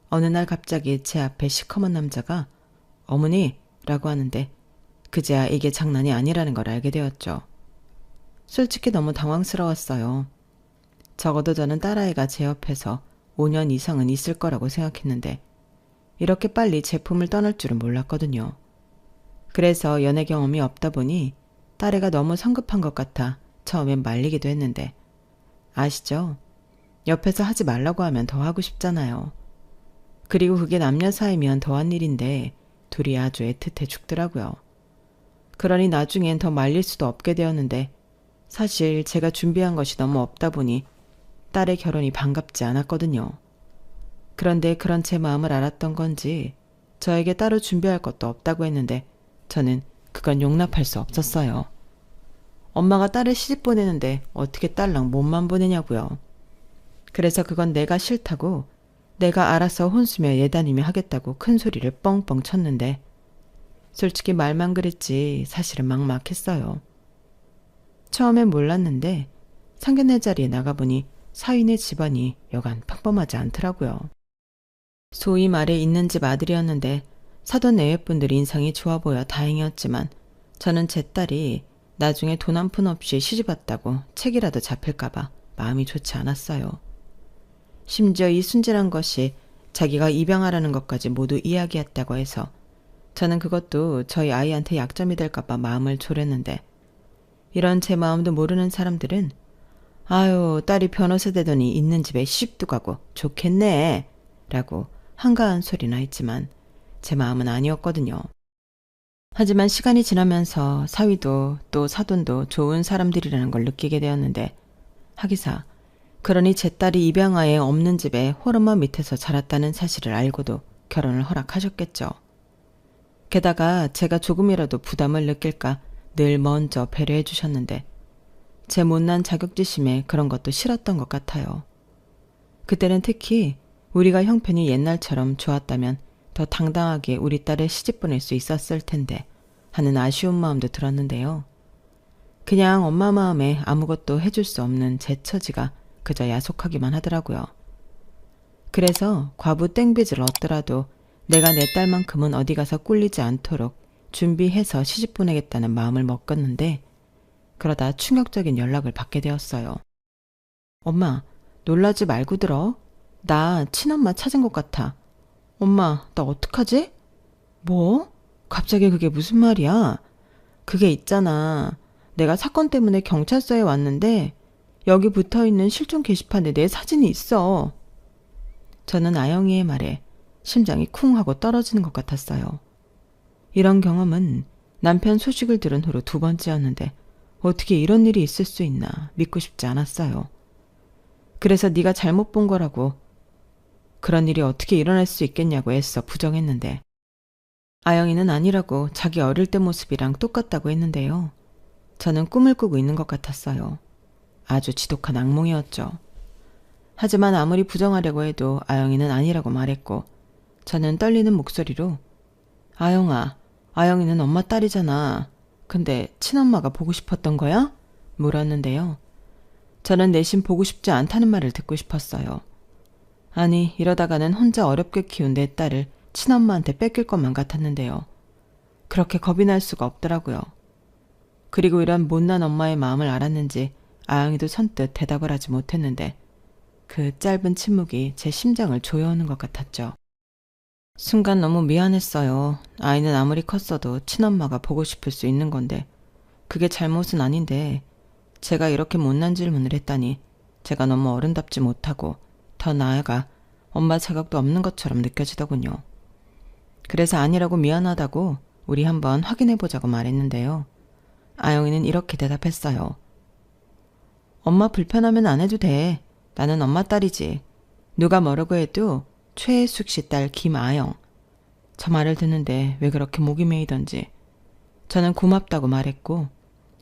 어느 날 갑자기 제 앞에 시커먼 남자가 어머니 라고 하는데 그제야 이게 장난이 아니라는 걸 알게 되었죠. 솔직히 너무 당황스러웠어요. 적어도 저는 딸아이가 제 옆에서 5년 이상은 있을 거라고 생각했는데 이렇게 빨리 제품을 떠날 줄은 몰랐거든요. 그래서 연애 경험이 없다 보니 딸애가 너무 성급한 것 같아 처음엔 말리기도 했는데 아시죠? 옆에서 하지 말라고 하면 더 하고 싶잖아요. 그리고 그게 남녀 사이면 더한 일인데 둘이 아주 애틋해 죽더라고요. 그러니 나중엔 더 말릴 수도 없게 되었는데 사실 제가 준비한 것이 너무 없다 보니 딸의 결혼이 반갑지 않았거든요. 그런데 그런 제 마음을 알았던 건지 저에게 따로 준비할 것도 없다고 했는데 저는 그건 용납할 수 없었어요. 엄마가 딸을 시집 보내는데 어떻게 딸랑 몸만 보내냐고요. 그래서 그건 내가 싫다고 내가 알아서 혼수며 예다니며 하겠다고 큰 소리를 뻥뻥 쳤는데 솔직히 말만 그랬지 사실은 막막했어요. 처음엔 몰랐는데 상견례 자리에 나가보니 사위네 집안이 여간 평범하지 않더라고요. 소위 말해 있는 집 아들이었는데 사돈 내외분들이 인상이 좋아 보여 다행이었지만 저는 제 딸이 나중에 돈 한 푼 없이 시집왔다고 책이라도 잡힐까봐 마음이 좋지 않았어요. 심지어 이 순진한 것이 자기가 입양하라는 것까지 모두 이야기했다고 해서 저는 그것도 저희 아이한테 약점이 될까봐 마음을 졸였는데 이런 제 마음도 모르는 사람들은 아유 딸이 변호사 되더니 있는 집에 시집도 가고 좋겠네 라고 한가한 소리나 했지만 제 마음은 아니었거든요. 하지만 시간이 지나면서 사위도 또 사돈도 좋은 사람들이라는 걸 느끼게 되었는데 하기사 그러니 제 딸이 입양아에 없는 집에 호르몬 밑에서 자랐다는 사실을 알고도 결혼을 허락하셨겠죠. 게다가 제가 조금이라도 부담을 느낄까 늘 먼저 배려해 주셨는데 제 못난 자격지심에 그런 것도 싫었던 것 같아요. 그때는 특히 우리가 형편이 옛날처럼 좋았다면 더 당당하게 우리 딸을 시집 보낼 수 있었을 텐데 하는 아쉬운 마음도 들었는데요. 그냥 엄마 마음에 아무것도 해줄 수 없는 제 처지가 그저 야속하기만 하더라고요. 그래서 과부 땡빚을 얻더라도 내가 내 딸만큼은 어디 가서 꿀리지 않도록 준비해서 시집 보내겠다는 마음을 먹었는데 그러다 충격적인 연락을 받게 되었어요. 엄마, 놀라지 말고 들어. 나 친엄마 찾은 것 같아. 엄마, 나 어떡하지? 뭐? 갑자기 그게 무슨 말이야? 그게 있잖아. 내가 사건 때문에 경찰서에 왔는데 여기 붙어있는 실종 게시판에 내 사진이 있어. 저는 아영이의 말에 심장이 쿵 하고 떨어지는 것 같았어요. 이런 경험은 남편 소식을 들은 후로 2번째였는데 어떻게 이런 일이 있을 수 있나 믿고 싶지 않았어요. 그래서 네가 잘못 본 거라고 그런 일이 어떻게 일어날 수 있겠냐고 애써 부정했는데 아영이는 아니라고 자기 어릴 때 모습이랑 똑같다고 했는데요. 저는 꿈을 꾸고 있는 것 같았어요. 아주 지독한 악몽이었죠. 하지만 아무리 부정하려고 해도 아영이는 아니라고 말했고 저는 떨리는 목소리로 아영아, 아영이는 엄마 딸이잖아. 근데 친엄마가 보고 싶었던 거야? 물었는데요. 저는 내심 보고 싶지 않다는 말을 듣고 싶었어요. 아니, 이러다가는 혼자 어렵게 키운 내 딸을 친엄마한테 뺏길 것만 같았는데요. 그렇게 겁이 날 수가 없더라고요. 그리고 이런 못난 엄마의 마음을 알았는지 아영이도 선뜻 대답을 하지 못했는데 그 짧은 침묵이 제 심장을 조여오는 것 같았죠. 순간 너무 미안했어요. 아이는 아무리 컸어도 친엄마가 보고 싶을 수 있는 건데 그게 잘못은 아닌데 제가 이렇게 못난 질문을 했다니 제가 너무 어른답지 못하고 더 나아가 엄마 자격도 없는 것처럼 느껴지더군요. 그래서 아니라고 미안하다고 우리 한번 확인해보자고 말했는데요. 아영이는 이렇게 대답했어요. 엄마 불편하면 안 해도 돼. 나는 엄마 딸이지. 누가 뭐라고 해도 최혜숙 씨 딸 김아영. 저 말을 듣는데 왜 그렇게 목이 메이던지 저는 고맙다고 말했고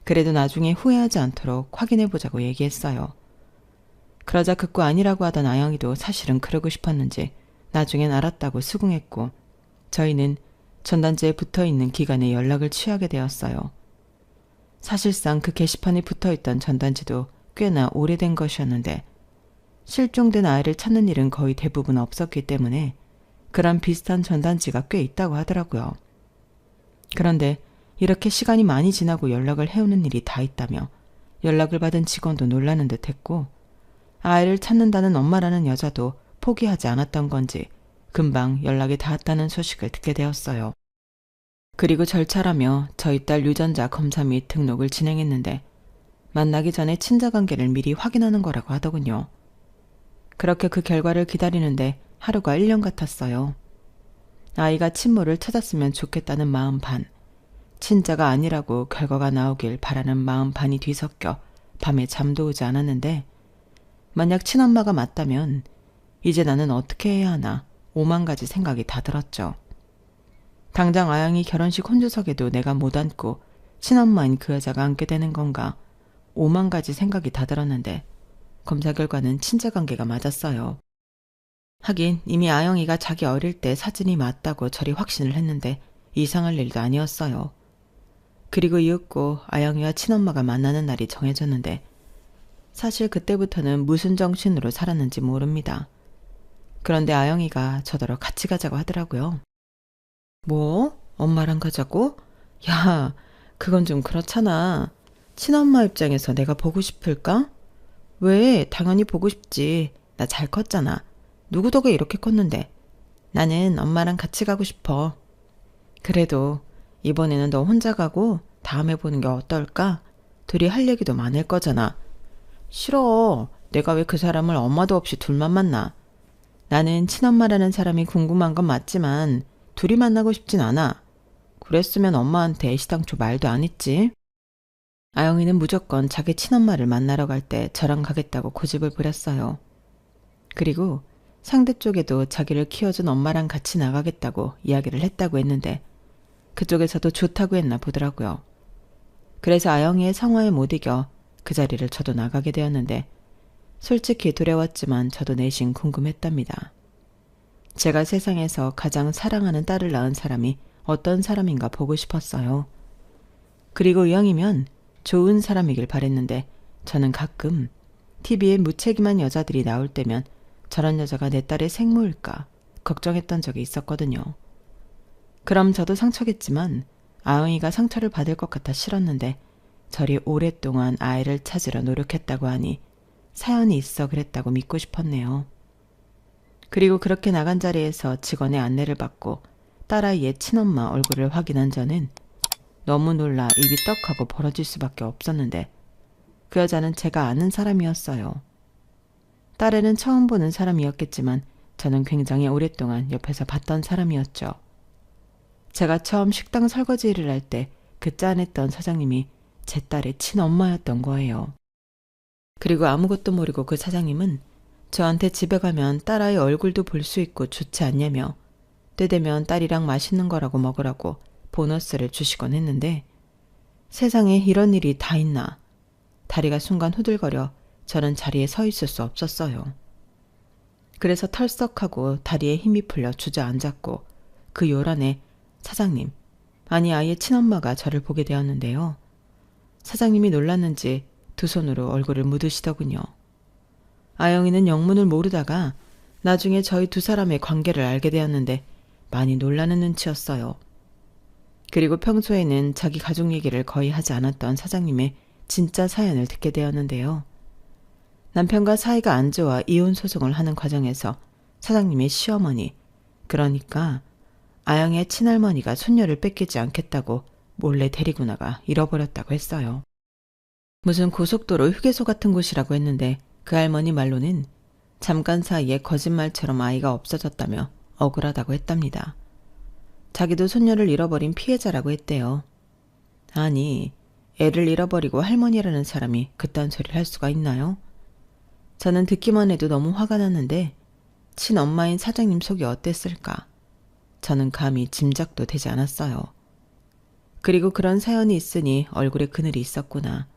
그래도 나중에 후회하지 않도록 확인해보자고 얘기했어요. 그러자 극구 아니라고 하던 아영이도 사실은 그러고 싶었는지 나중엔 알았다고 수긍했고 저희는 전단지에 붙어있는 기간에 연락을 취하게 되었어요. 사실상 그 게시판에 붙어있던 전단지도 꽤나 오래된 것이었는데 실종된 아이를 찾는 일은 거의 대부분 없었기 때문에 그런 비슷한 전단지가 꽤 있다고 하더라고요. 그런데 이렇게 시간이 많이 지나고 연락을 해오는 일이 다 있다며 연락을 받은 직원도 놀라는 듯했고 아이를 찾는다는 엄마라는 여자도 포기하지 않았던 건지 금방 연락이 닿았다는 소식을 듣게 되었어요. 그리고 절차라며 저희 딸 유전자 검사 및 등록을 진행했는데 만나기 전에 친자관계를 미리 확인하는 거라고 하더군요. 그렇게 그 결과를 기다리는데 하루가 1년 같았어요. 아이가 친모를 찾았으면 좋겠다는 마음 반, 친자가 아니라고 결과가 나오길 바라는 마음 반이 뒤섞여 밤에 잠도 오지 않았는데 만약 친엄마가 맞다면 이제 나는 어떻게 해야 하나 5만 가지 생각이 다 들었죠. 당장 아영이 결혼식 혼주석에도 내가 못 앉고 친엄마인 그 여자가 앉게 되는 건가 5만 가지 생각이 다 들었는데 검사 결과는 친자관계가 맞았어요. 하긴 이미 아영이가 자기 어릴 때 사진이 맞다고 저리 확신을 했는데 이상할 일도 아니었어요. 그리고 이윽고 아영이와 친엄마가 만나는 날이 정해졌는데 사실 그때부터는 무슨 정신으로 살았는지 모릅니다. 그런데 아영이가 저더러 같이 가자고 하더라고요. 뭐? 엄마랑 가자고? 야, 그건 좀 그렇잖아. 친엄마 입장에서 내가 보고 싶을까? 왜? 당연히 보고 싶지. 나 잘 컸잖아. 누구 덕에 이렇게 컸는데. 나는 엄마랑 같이 가고 싶어. 그래도 이번에는 너 혼자 가고 다음에 보는 게 어떨까? 둘이 할 얘기도 많을 거잖아. 싫어. 내가 왜 그 사람을 엄마도 없이 둘만 만나. 나는 친엄마라는 사람이 궁금한 건 맞지만 둘이 만나고 싶진 않아. 그랬으면 엄마한테 애시당초 말도 안 했지. 아영이는 무조건 자기 친엄마를 만나러 갈 때 저랑 가겠다고 고집을 부렸어요. 그리고 상대 쪽에도 자기를 키워준 엄마랑 같이 나가겠다고 이야기를 했다고 했는데 그쪽에서도 좋다고 했나 보더라고요. 그래서 아영이의 성화에 못 이겨 그 자리를 저도 나가게 되었는데 솔직히 두려웠지만 저도 내심 궁금했답니다. 제가 세상에서 가장 사랑하는 딸을 낳은 사람이 어떤 사람인가 보고 싶었어요. 그리고 이왕이면 좋은 사람이길 바랬는데 저는 가끔 TV에 무책임한 여자들이 나올 때면 저런 여자가 내 딸의 생모일까 걱정했던 적이 있었거든요. 그럼 저도 상처겠지만 아영이가 상처를 받을 것 같아 싫었는데 저리 오랫동안 아이를 찾으려 노력했다고 하니 사연이 있어 그랬다고 믿고 싶었네요. 그리고 그렇게 나간 자리에서 직원의 안내를 받고 딸아이의 친엄마 얼굴을 확인한 저는 너무 놀라 입이 떡하고 벌어질 수밖에 없었는데 그 여자는 제가 아는 사람이었어요. 딸애는 처음 보는 사람이었겠지만 저는 굉장히 오랫동안 옆에서 봤던 사람이었죠. 제가 처음 식당 설거지 일을 할 때 그 짠했던 사장님이 제 딸의 친엄마였던 거예요. 그리고 아무것도 모르고 그 사장님은 저한테 집에 가면 딸아이 얼굴도 볼 수 있고 좋지 않냐며 때 되면 딸이랑 맛있는 거라고 먹으라고 보너스를 주시곤 했는데 세상에 이런 일이 다 있나. 다리가 순간 후들거려 저는 자리에 서 있을 수 없었어요. 그래서 털썩하고 다리에 힘이 풀려 주저앉았고 그 요란에 사장님, 아니 아이의 친엄마가 저를 보게 되었는데요. 사장님이 놀랐는지 두 손으로 얼굴을 묻으시더군요. 아영이는 영문을 모르다가 나중에 저희 두 사람의 관계를 알게 되었는데 많이 놀라는 눈치였어요. 그리고 평소에는 자기 가족 얘기를 거의 하지 않았던 사장님의 진짜 사연을 듣게 되었는데요. 남편과 사이가 안 좋아 이혼 소송을 하는 과정에서 사장님의 시어머니, 그러니까 아영의 친할머니가 손녀를 뺏기지 않겠다고 몰래 데리고 나가 잃어버렸다고 했어요. 무슨 고속도로 휴게소 같은 곳이라고 했는데 그 할머니 말로는 잠깐 사이에 거짓말처럼 아이가 없어졌다며 억울하다고 했답니다. 자기도 손녀를 잃어버린 피해자라고 했대요. 아니, 애를 잃어버리고 할머니라는 사람이 그딴 소리를 할 수가 있나요? 저는 듣기만 해도 너무 화가 났는데 친엄마인 사장님 속이 어땠을까? 저는 감히 짐작도 되지 않았어요. 그리고 그런 사연이 있으니 얼굴에 그늘이 있었구나.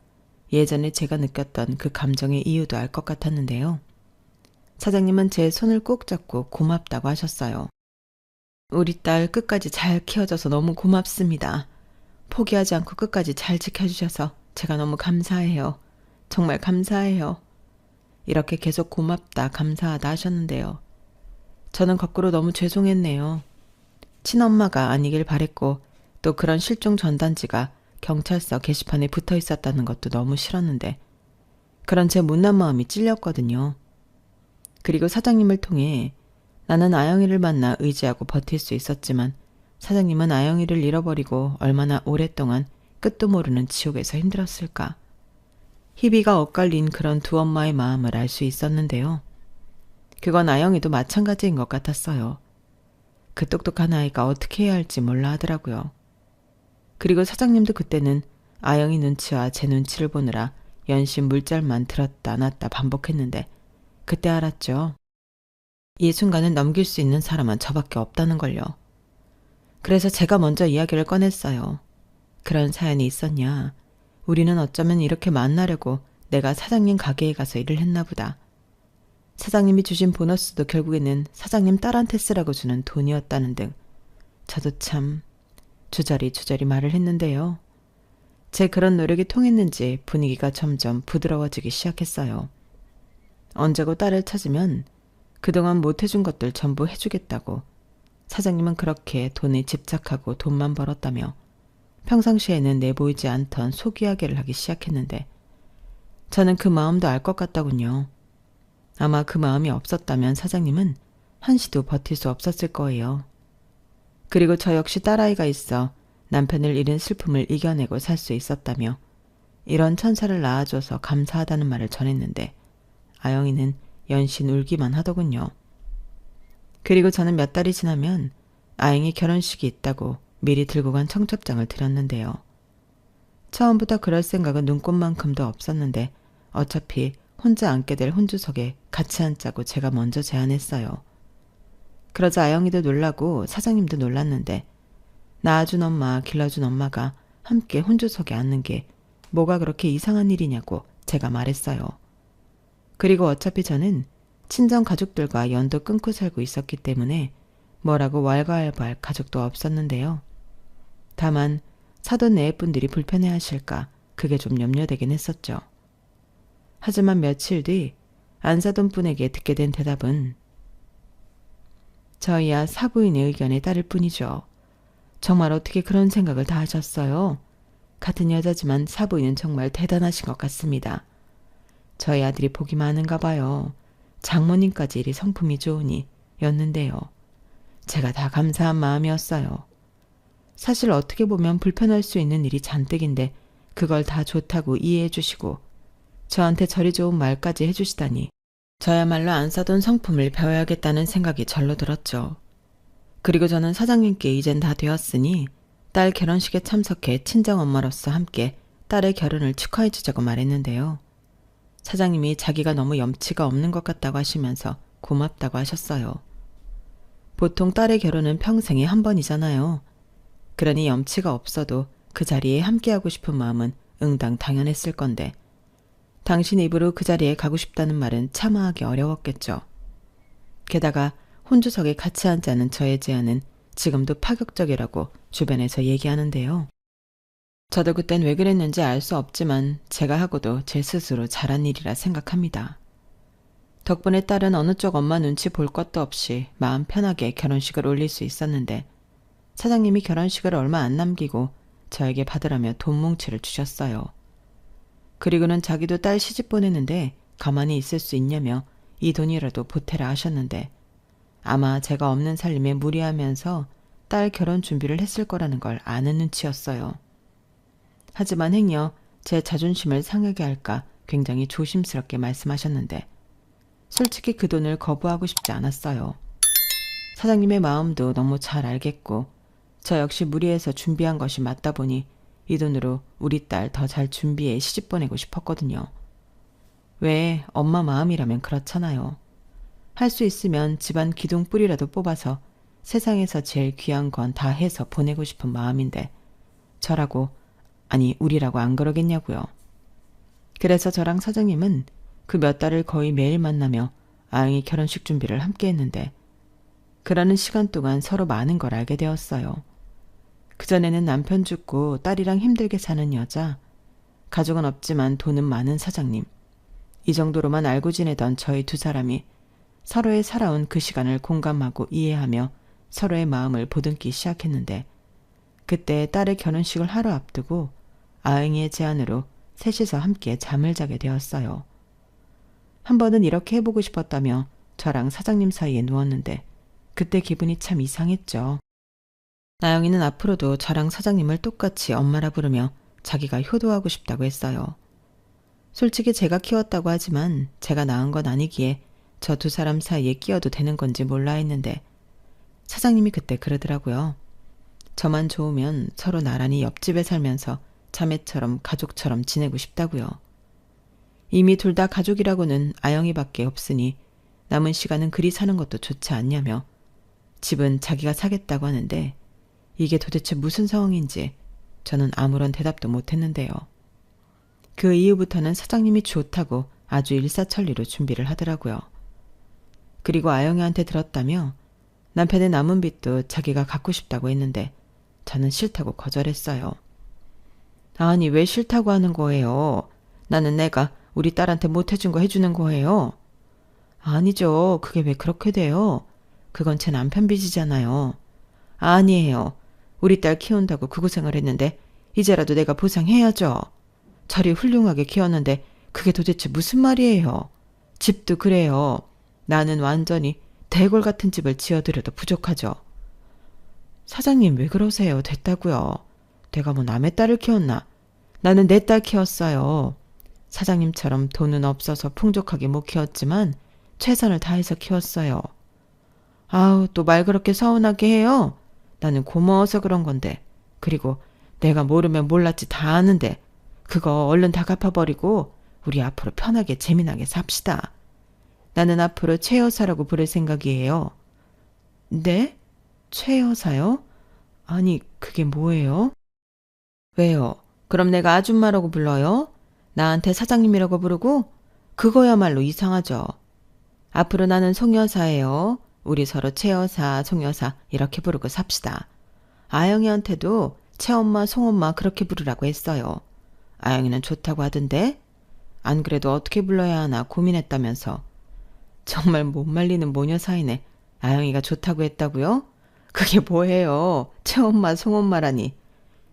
예전에 제가 느꼈던 그 감정의 이유도 알 것 같았는데요. 사장님은 제 손을 꼭 잡고 고맙다고 하셨어요. 우리 딸 끝까지 잘 키워줘서 너무 고맙습니다. 포기하지 않고 끝까지 잘 지켜주셔서 제가 너무 감사해요. 정말 감사해요. 이렇게 계속 고맙다, 감사하다 하셨는데요. 저는 거꾸로 너무 죄송했네요. 친엄마가 아니길 바랬고 또 그런 실종 전단지가 경찰서 게시판에 붙어 있었다는 것도 너무 싫었는데 그런 제 못난 마음이 찔렸거든요. 그리고 사장님을 통해 나는 아영이를 만나 의지하고 버틸 수 있었지만 사장님은 아영이를 잃어버리고 얼마나 오랫동안 끝도 모르는 지옥에서 힘들었을까. 희비가 엇갈린 그런 두 엄마의 마음을 알 수 있었는데요. 그건 아영이도 마찬가지인 것 같았어요. 그 똑똑한 아이가 어떻게 해야 할지 몰라 하더라고요. 그리고 사장님도 그때는 아영이 눈치와 제 눈치를 보느라 연신 물잘만 들었다 놨다 반복했는데 그때 알았죠. 이 순간을 넘길 수 있는 사람은 저밖에 없다는 걸요. 그래서 제가 먼저 이야기를 꺼냈어요. 그런 사연이 있었냐. 우리는 어쩌면 이렇게 만나려고 내가 사장님 가게에 가서 일을 했나 보다. 사장님이 주신 보너스도 결국에는 사장님 딸한테 쓰라고 주는 돈이었다는 등 저도 참 주저리 말을 했는데요. 제 그런 노력이 통했는지 분위기가 점점 부드러워지기 시작했어요. 언제고 딸을 찾으면 그동안 못해준 것들 전부 해주겠다고 사장님은 그렇게 돈에 집착하고 돈만 벌었다며 평상시에는 내보이지 않던 속이야기를 하기 시작했는데 저는 그 마음도 알 것 같더군요. 아마 그 마음이 없었다면 사장님은 한시도 버틸 수 없었을 거예요. 그리고 저 역시 딸아이가 있어 남편을 잃은 슬픔을 이겨내고 살 수 있었다며 이런 천사를 낳아줘서 감사하다는 말을 전했는데 아영이는 연신 울기만 하더군요. 그리고 저는 몇 달이 지나면 아영이 결혼식이 있다고 미리 들고 간 청첩장을 드렸는데요. 처음부터 그럴 생각은 눈꼽만큼도 없었는데 어차피 혼자 앉게 될 혼주석에 같이 앉자고 제가 먼저 제안했어요. 그러자 아영이도 놀라고 사장님도 놀랐는데 낳아준 엄마, 길러준 엄마가 함께 혼주석에 앉는 게 뭐가 그렇게 이상한 일이냐고 제가 말했어요. 그리고 어차피 저는 친정 가족들과 연도 끊고 살고 있었기 때문에 뭐라고 왈가왈부할 가족도 없었는데요. 다만 사돈 네분들이 불편해하실까 그게 좀 염려되긴 했었죠. 하지만 며칠 뒤 안사돈분에게 듣게 된 대답은 저희야 사부인의 의견에 따를 뿐이죠. 정말 어떻게 그런 생각을 다 하셨어요? 같은 여자지만 사부인은 정말 대단하신 것 같습니다. 저희 아들이 복이 많은가 봐요. 장모님까지 이리 성품이 좋으니 였는데요. 제가 다 감사한 마음이었어요. 사실 어떻게 보면 불편할 수 있는 일이 잔뜩인데 그걸 다 좋다고 이해해 주시고 저한테 저리 좋은 말까지 해주시다니 저야말로 안 사돈 성품을 배워야겠다는 생각이 절로 들었죠. 그리고 저는 사장님께 이젠 다 되었으니 딸 결혼식에 참석해 친정엄마로서 함께 딸의 결혼을 축하해 주자고 말했는데요. 사장님이 자기가 너무 염치가 없는 것 같다고 하시면서 고맙다고 하셨어요. 보통 딸의 결혼은 평생에 한 번이잖아요. 그러니 염치가 없어도 그 자리에 함께하고 싶은 마음은 응당 당연했을 건데 당신 입으로 그 자리에 가고 싶다는 말은 참아하기 어려웠겠죠. 게다가 혼주석에 같이 앉자는 저의 제안은 지금도 파격적이라고 주변에서 얘기하는데요. 저도 그땐 왜 그랬는지 알 수 없지만 제가 하고도 제 스스로 잘한 일이라 생각합니다. 덕분에 딸은 어느 쪽 엄마 눈치 볼 것도 없이 마음 편하게 결혼식을 올릴 수 있었는데 사장님이 결혼식을 얼마 안 남기고 저에게 받으라며 돈 뭉치를 주셨어요. 그리고는 자기도 딸 시집 보내는데 가만히 있을 수 있냐며 이 돈이라도 보태라 하셨는데 아마 제가 없는 살림에 무리하면서 딸 결혼 준비를 했을 거라는 걸 아는 눈치였어요. 하지만 행여 제 자존심을 상하게 할까 굉장히 조심스럽게 말씀하셨는데 솔직히 그 돈을 거부하고 싶지 않았어요. 사장님의 마음도 너무 잘 알겠고 저 역시 무리해서 준비한 것이 맞다 보니 이 돈으로 우리 딸 더 잘 준비해 시집 보내고 싶었거든요. 왜 엄마 마음이라면 그렇잖아요. 할 수 있으면 집안 기둥뿌리라도 뽑아서 세상에서 제일 귀한 건 다 해서 보내고 싶은 마음인데 저라고, 아니 우리라고 안 그러겠냐고요. 그래서 저랑 사장님은 그 몇 달을 거의 매일 만나며 아영이 결혼식 준비를 함께 했는데 그러는 시간 동안 서로 많은 걸 알게 되었어요. 그전에는 남편 죽고 딸이랑 힘들게 사는 여자, 가족은 없지만 돈은 많은 사장님, 이 정도로만 알고 지내던 저희 두 사람이 서로의 살아온 그 시간을 공감하고 이해하며 서로의 마음을 보듬기 시작했는데 그때 딸의 결혼식을 하루 앞두고 아영이의 제안으로 셋이서 함께 잠을 자게 되었어요. 한 번은 이렇게 해보고 싶었다며 저랑 사장님 사이에 누웠는데 그때 기분이 참 이상했죠. 나영이는 앞으로도 저랑 사장님을 똑같이 엄마라 부르며 자기가 효도하고 싶다고 했어요. 솔직히 제가 키웠다고 하지만 제가 낳은 건 아니기에 저 두 사람 사이에 끼어도 되는 건지 몰라 했는데 사장님이 그때 그러더라고요. 저만 좋으면 서로 나란히 옆집에 살면서 자매처럼 가족처럼 지내고 싶다고요. 이미 둘 다 가족이라고는 아영이밖에 없으니 남은 시간은 그리 사는 것도 좋지 않냐며 집은 자기가 사겠다고 하는데 이게 도대체 무슨 상황인지 저는 아무런 대답도 못했는데요. 그 이후부터는 사장님이 좋다고 아주 일사천리로 준비를 하더라고요. 그리고 아영이한테 들었다며 남편의 남은 빚도 자기가 갖고 싶다고 했는데 저는 싫다고 거절했어요. 아니 왜 싫다고 하는 거예요? 나는 내가 우리 딸한테 못 해준 거 해주는 거예요. 아니죠. 그게 왜 그렇게 돼요? 그건 제 남편 빚이잖아요. 아니에요. 우리 딸 키운다고 그 고생을 했는데 이제라도 내가 보상해야죠. 저리 훌륭하게 키웠는데 그게 도대체 무슨 말이에요. 집도 그래요. 나는 완전히 대골 같은 집을 지어드려도 부족하죠. 사장님 왜 그러세요? 됐다고요. 내가 뭐 남의 딸을 키웠나? 나는 내 딸 키웠어요. 사장님처럼 돈은 없어서 풍족하게 못 키웠지만 최선을 다해서 키웠어요. 아우 또 말 그렇게 서운하게 해요. 나는 고마워서 그런 건데. 그리고 내가 모르면 몰랐지 다 아는데 그거 얼른 다 갚아버리고 우리 앞으로 편하게 재미나게 삽시다. 나는 앞으로 최 여사라고 부를 생각이에요. 네? 최 여사요? 아니 그게 뭐예요? 왜요? 그럼 내가 아줌마라고 불러요? 나한테 사장님이라고 부르고? 그거야말로 이상하죠. 앞으로 나는 송여사예요. 우리 서로 최여사, 송여사 이렇게 부르고 삽시다. 아영이한테도 최엄마, 송엄마 그렇게 부르라고 했어요. 아영이는 좋다고 하던데? 안 그래도 어떻게 불러야 하나 고민했다면서. 정말 못 말리는 모녀 사이네. 아영이가 좋다고 했다고요? 그게 뭐예요? 최엄마, 송엄마라니.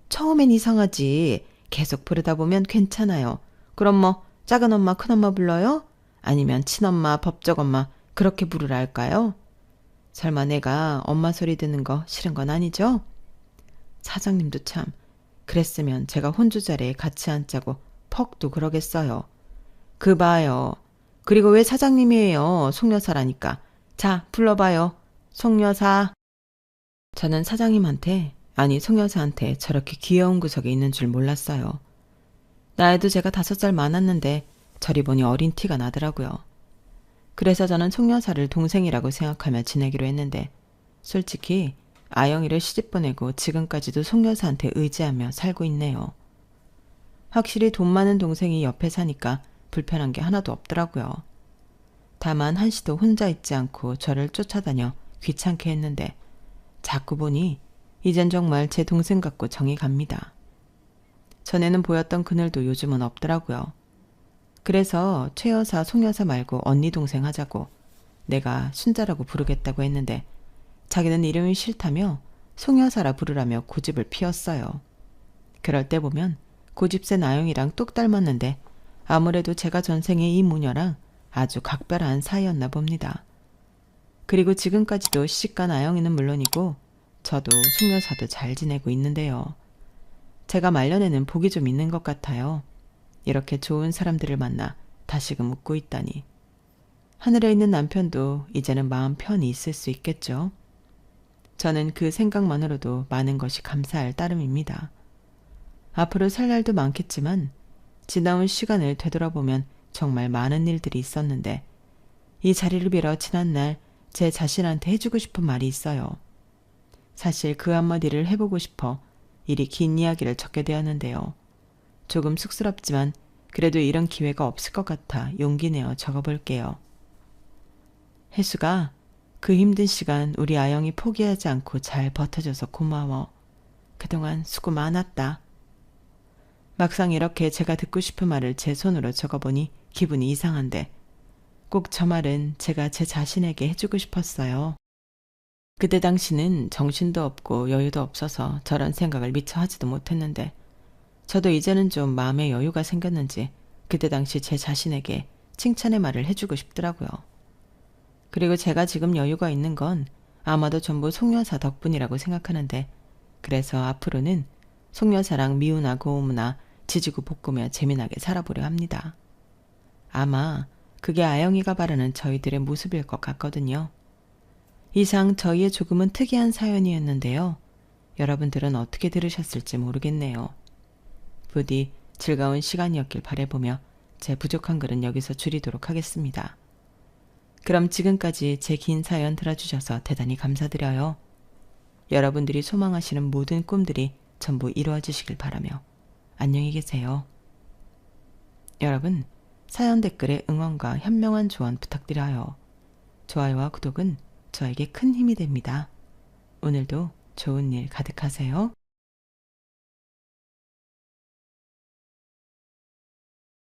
처음엔 이상하지. 계속 부르다 보면 괜찮아요. 그럼 뭐 작은 엄마, 큰 엄마 불러요? 아니면 친엄마, 법적엄마 그렇게 부르라 할까요? 설마 내가 엄마 소리 듣는 거 싫은 건 아니죠? 사장님도 참 그랬으면 제가 혼주 자리에 같이 앉자고 퍽도 그러겠어요. 그 봐요. 그리고 왜 사장님이에요? 송여사라니까. 자 불러봐요. 송여사. 저는 사장님한테 아니 송여사한테 저렇게 귀여운 구석에 있는 줄 몰랐어요. 나이도 제가 5살 많았는데 저리 보니 어린 티가 나더라고요. 그래서 저는 송여사를 동생이라고 생각하며 지내기로 했는데 솔직히 아영이를 시집 보내고 지금까지도 송여사한테 의지하며 살고 있네요. 확실히 돈 많은 동생이 옆에 사니까 불편한 게 하나도 없더라고요. 다만 한시도 혼자 있지 않고 저를 쫓아다녀 귀찮게 했는데 자꾸 보니 이젠 정말 제 동생 같고 정이 갑니다. 전에는 보였던 그늘도 요즘은 없더라고요. 그래서 최여사, 송여사 말고 언니 동생 하자고 내가 순자라고 부르겠다고 했는데 자기는 이름이 싫다며 송여사라 부르라며 고집을 피웠어요. 그럴 때 보면 고집센 아영이랑 똑 닮았는데 아무래도 제가 전생에 이 모녀랑 아주 각별한 사이였나 봅니다. 그리고 지금까지도 시집간 아영이는 물론이고 저도 송여사도 잘 지내고 있는데요. 제가 말년에는 복이 좀 있는 것 같아요. 이렇게 좋은 사람들을 만나 다시금 웃고 있다니. 하늘에 있는 남편도 이제는 마음 편히 있을 수 있겠죠. 저는 그 생각만으로도 많은 것이 감사할 따름입니다. 앞으로 살 날도 많겠지만 지나온 시간을 되돌아보면 정말 많은 일들이 있었는데 이 자리를 빌어 지난날 제 자신한테 해주고 싶은 말이 있어요. 사실 그 한마디를 해보고 싶어 이리 긴 이야기를 적게 되었는데요. 조금 쑥스럽지만 그래도 이런 기회가 없을 것 같아 용기 내어 적어볼게요. 혜수가, 그 힘든 시간 우리 아영이 포기하지 않고 잘 버텨줘서 고마워. 그동안 수고 많았다. 막상 이렇게 제가 듣고 싶은 말을 제 손으로 적어보니 기분이 이상한데 꼭 저 말은 제가 제 자신에게 해주고 싶었어요. 그때 당시는 정신도 없고 여유도 없어서 저런 생각을 미처 하지도 못했는데 저도 이제는 좀 마음의 여유가 생겼는지 그때 당시 제 자신에게 칭찬의 말을 해주고 싶더라고요. 그리고 제가 지금 여유가 있는 건 아마도 전부 송여사 덕분이라고 생각하는데 그래서 앞으로는 송여사랑 미우나 고우나 지지고 볶으며 재미나게 살아보려 합니다. 아마 그게 아영이가 바라는 저희들의 모습일 것 같거든요. 이상 저희의 조금은 특이한 사연이었는데요. 여러분들은 어떻게 들으셨을지 모르겠네요. 부디 즐거운 시간이었길 바라보며 제 부족한 글은 여기서 줄이도록 하겠습니다. 그럼 지금까지 제 긴 사연 들어주셔서 대단히 감사드려요. 여러분들이 소망하시는 모든 꿈들이 전부 이루어지시길 바라며 안녕히 계세요. 여러분, 사연 댓글에 응원과 현명한 조언 부탁드려요. 좋아요와 구독은 저에게 큰 힘이 됩니다. 오늘도 좋은 일 가득하세요.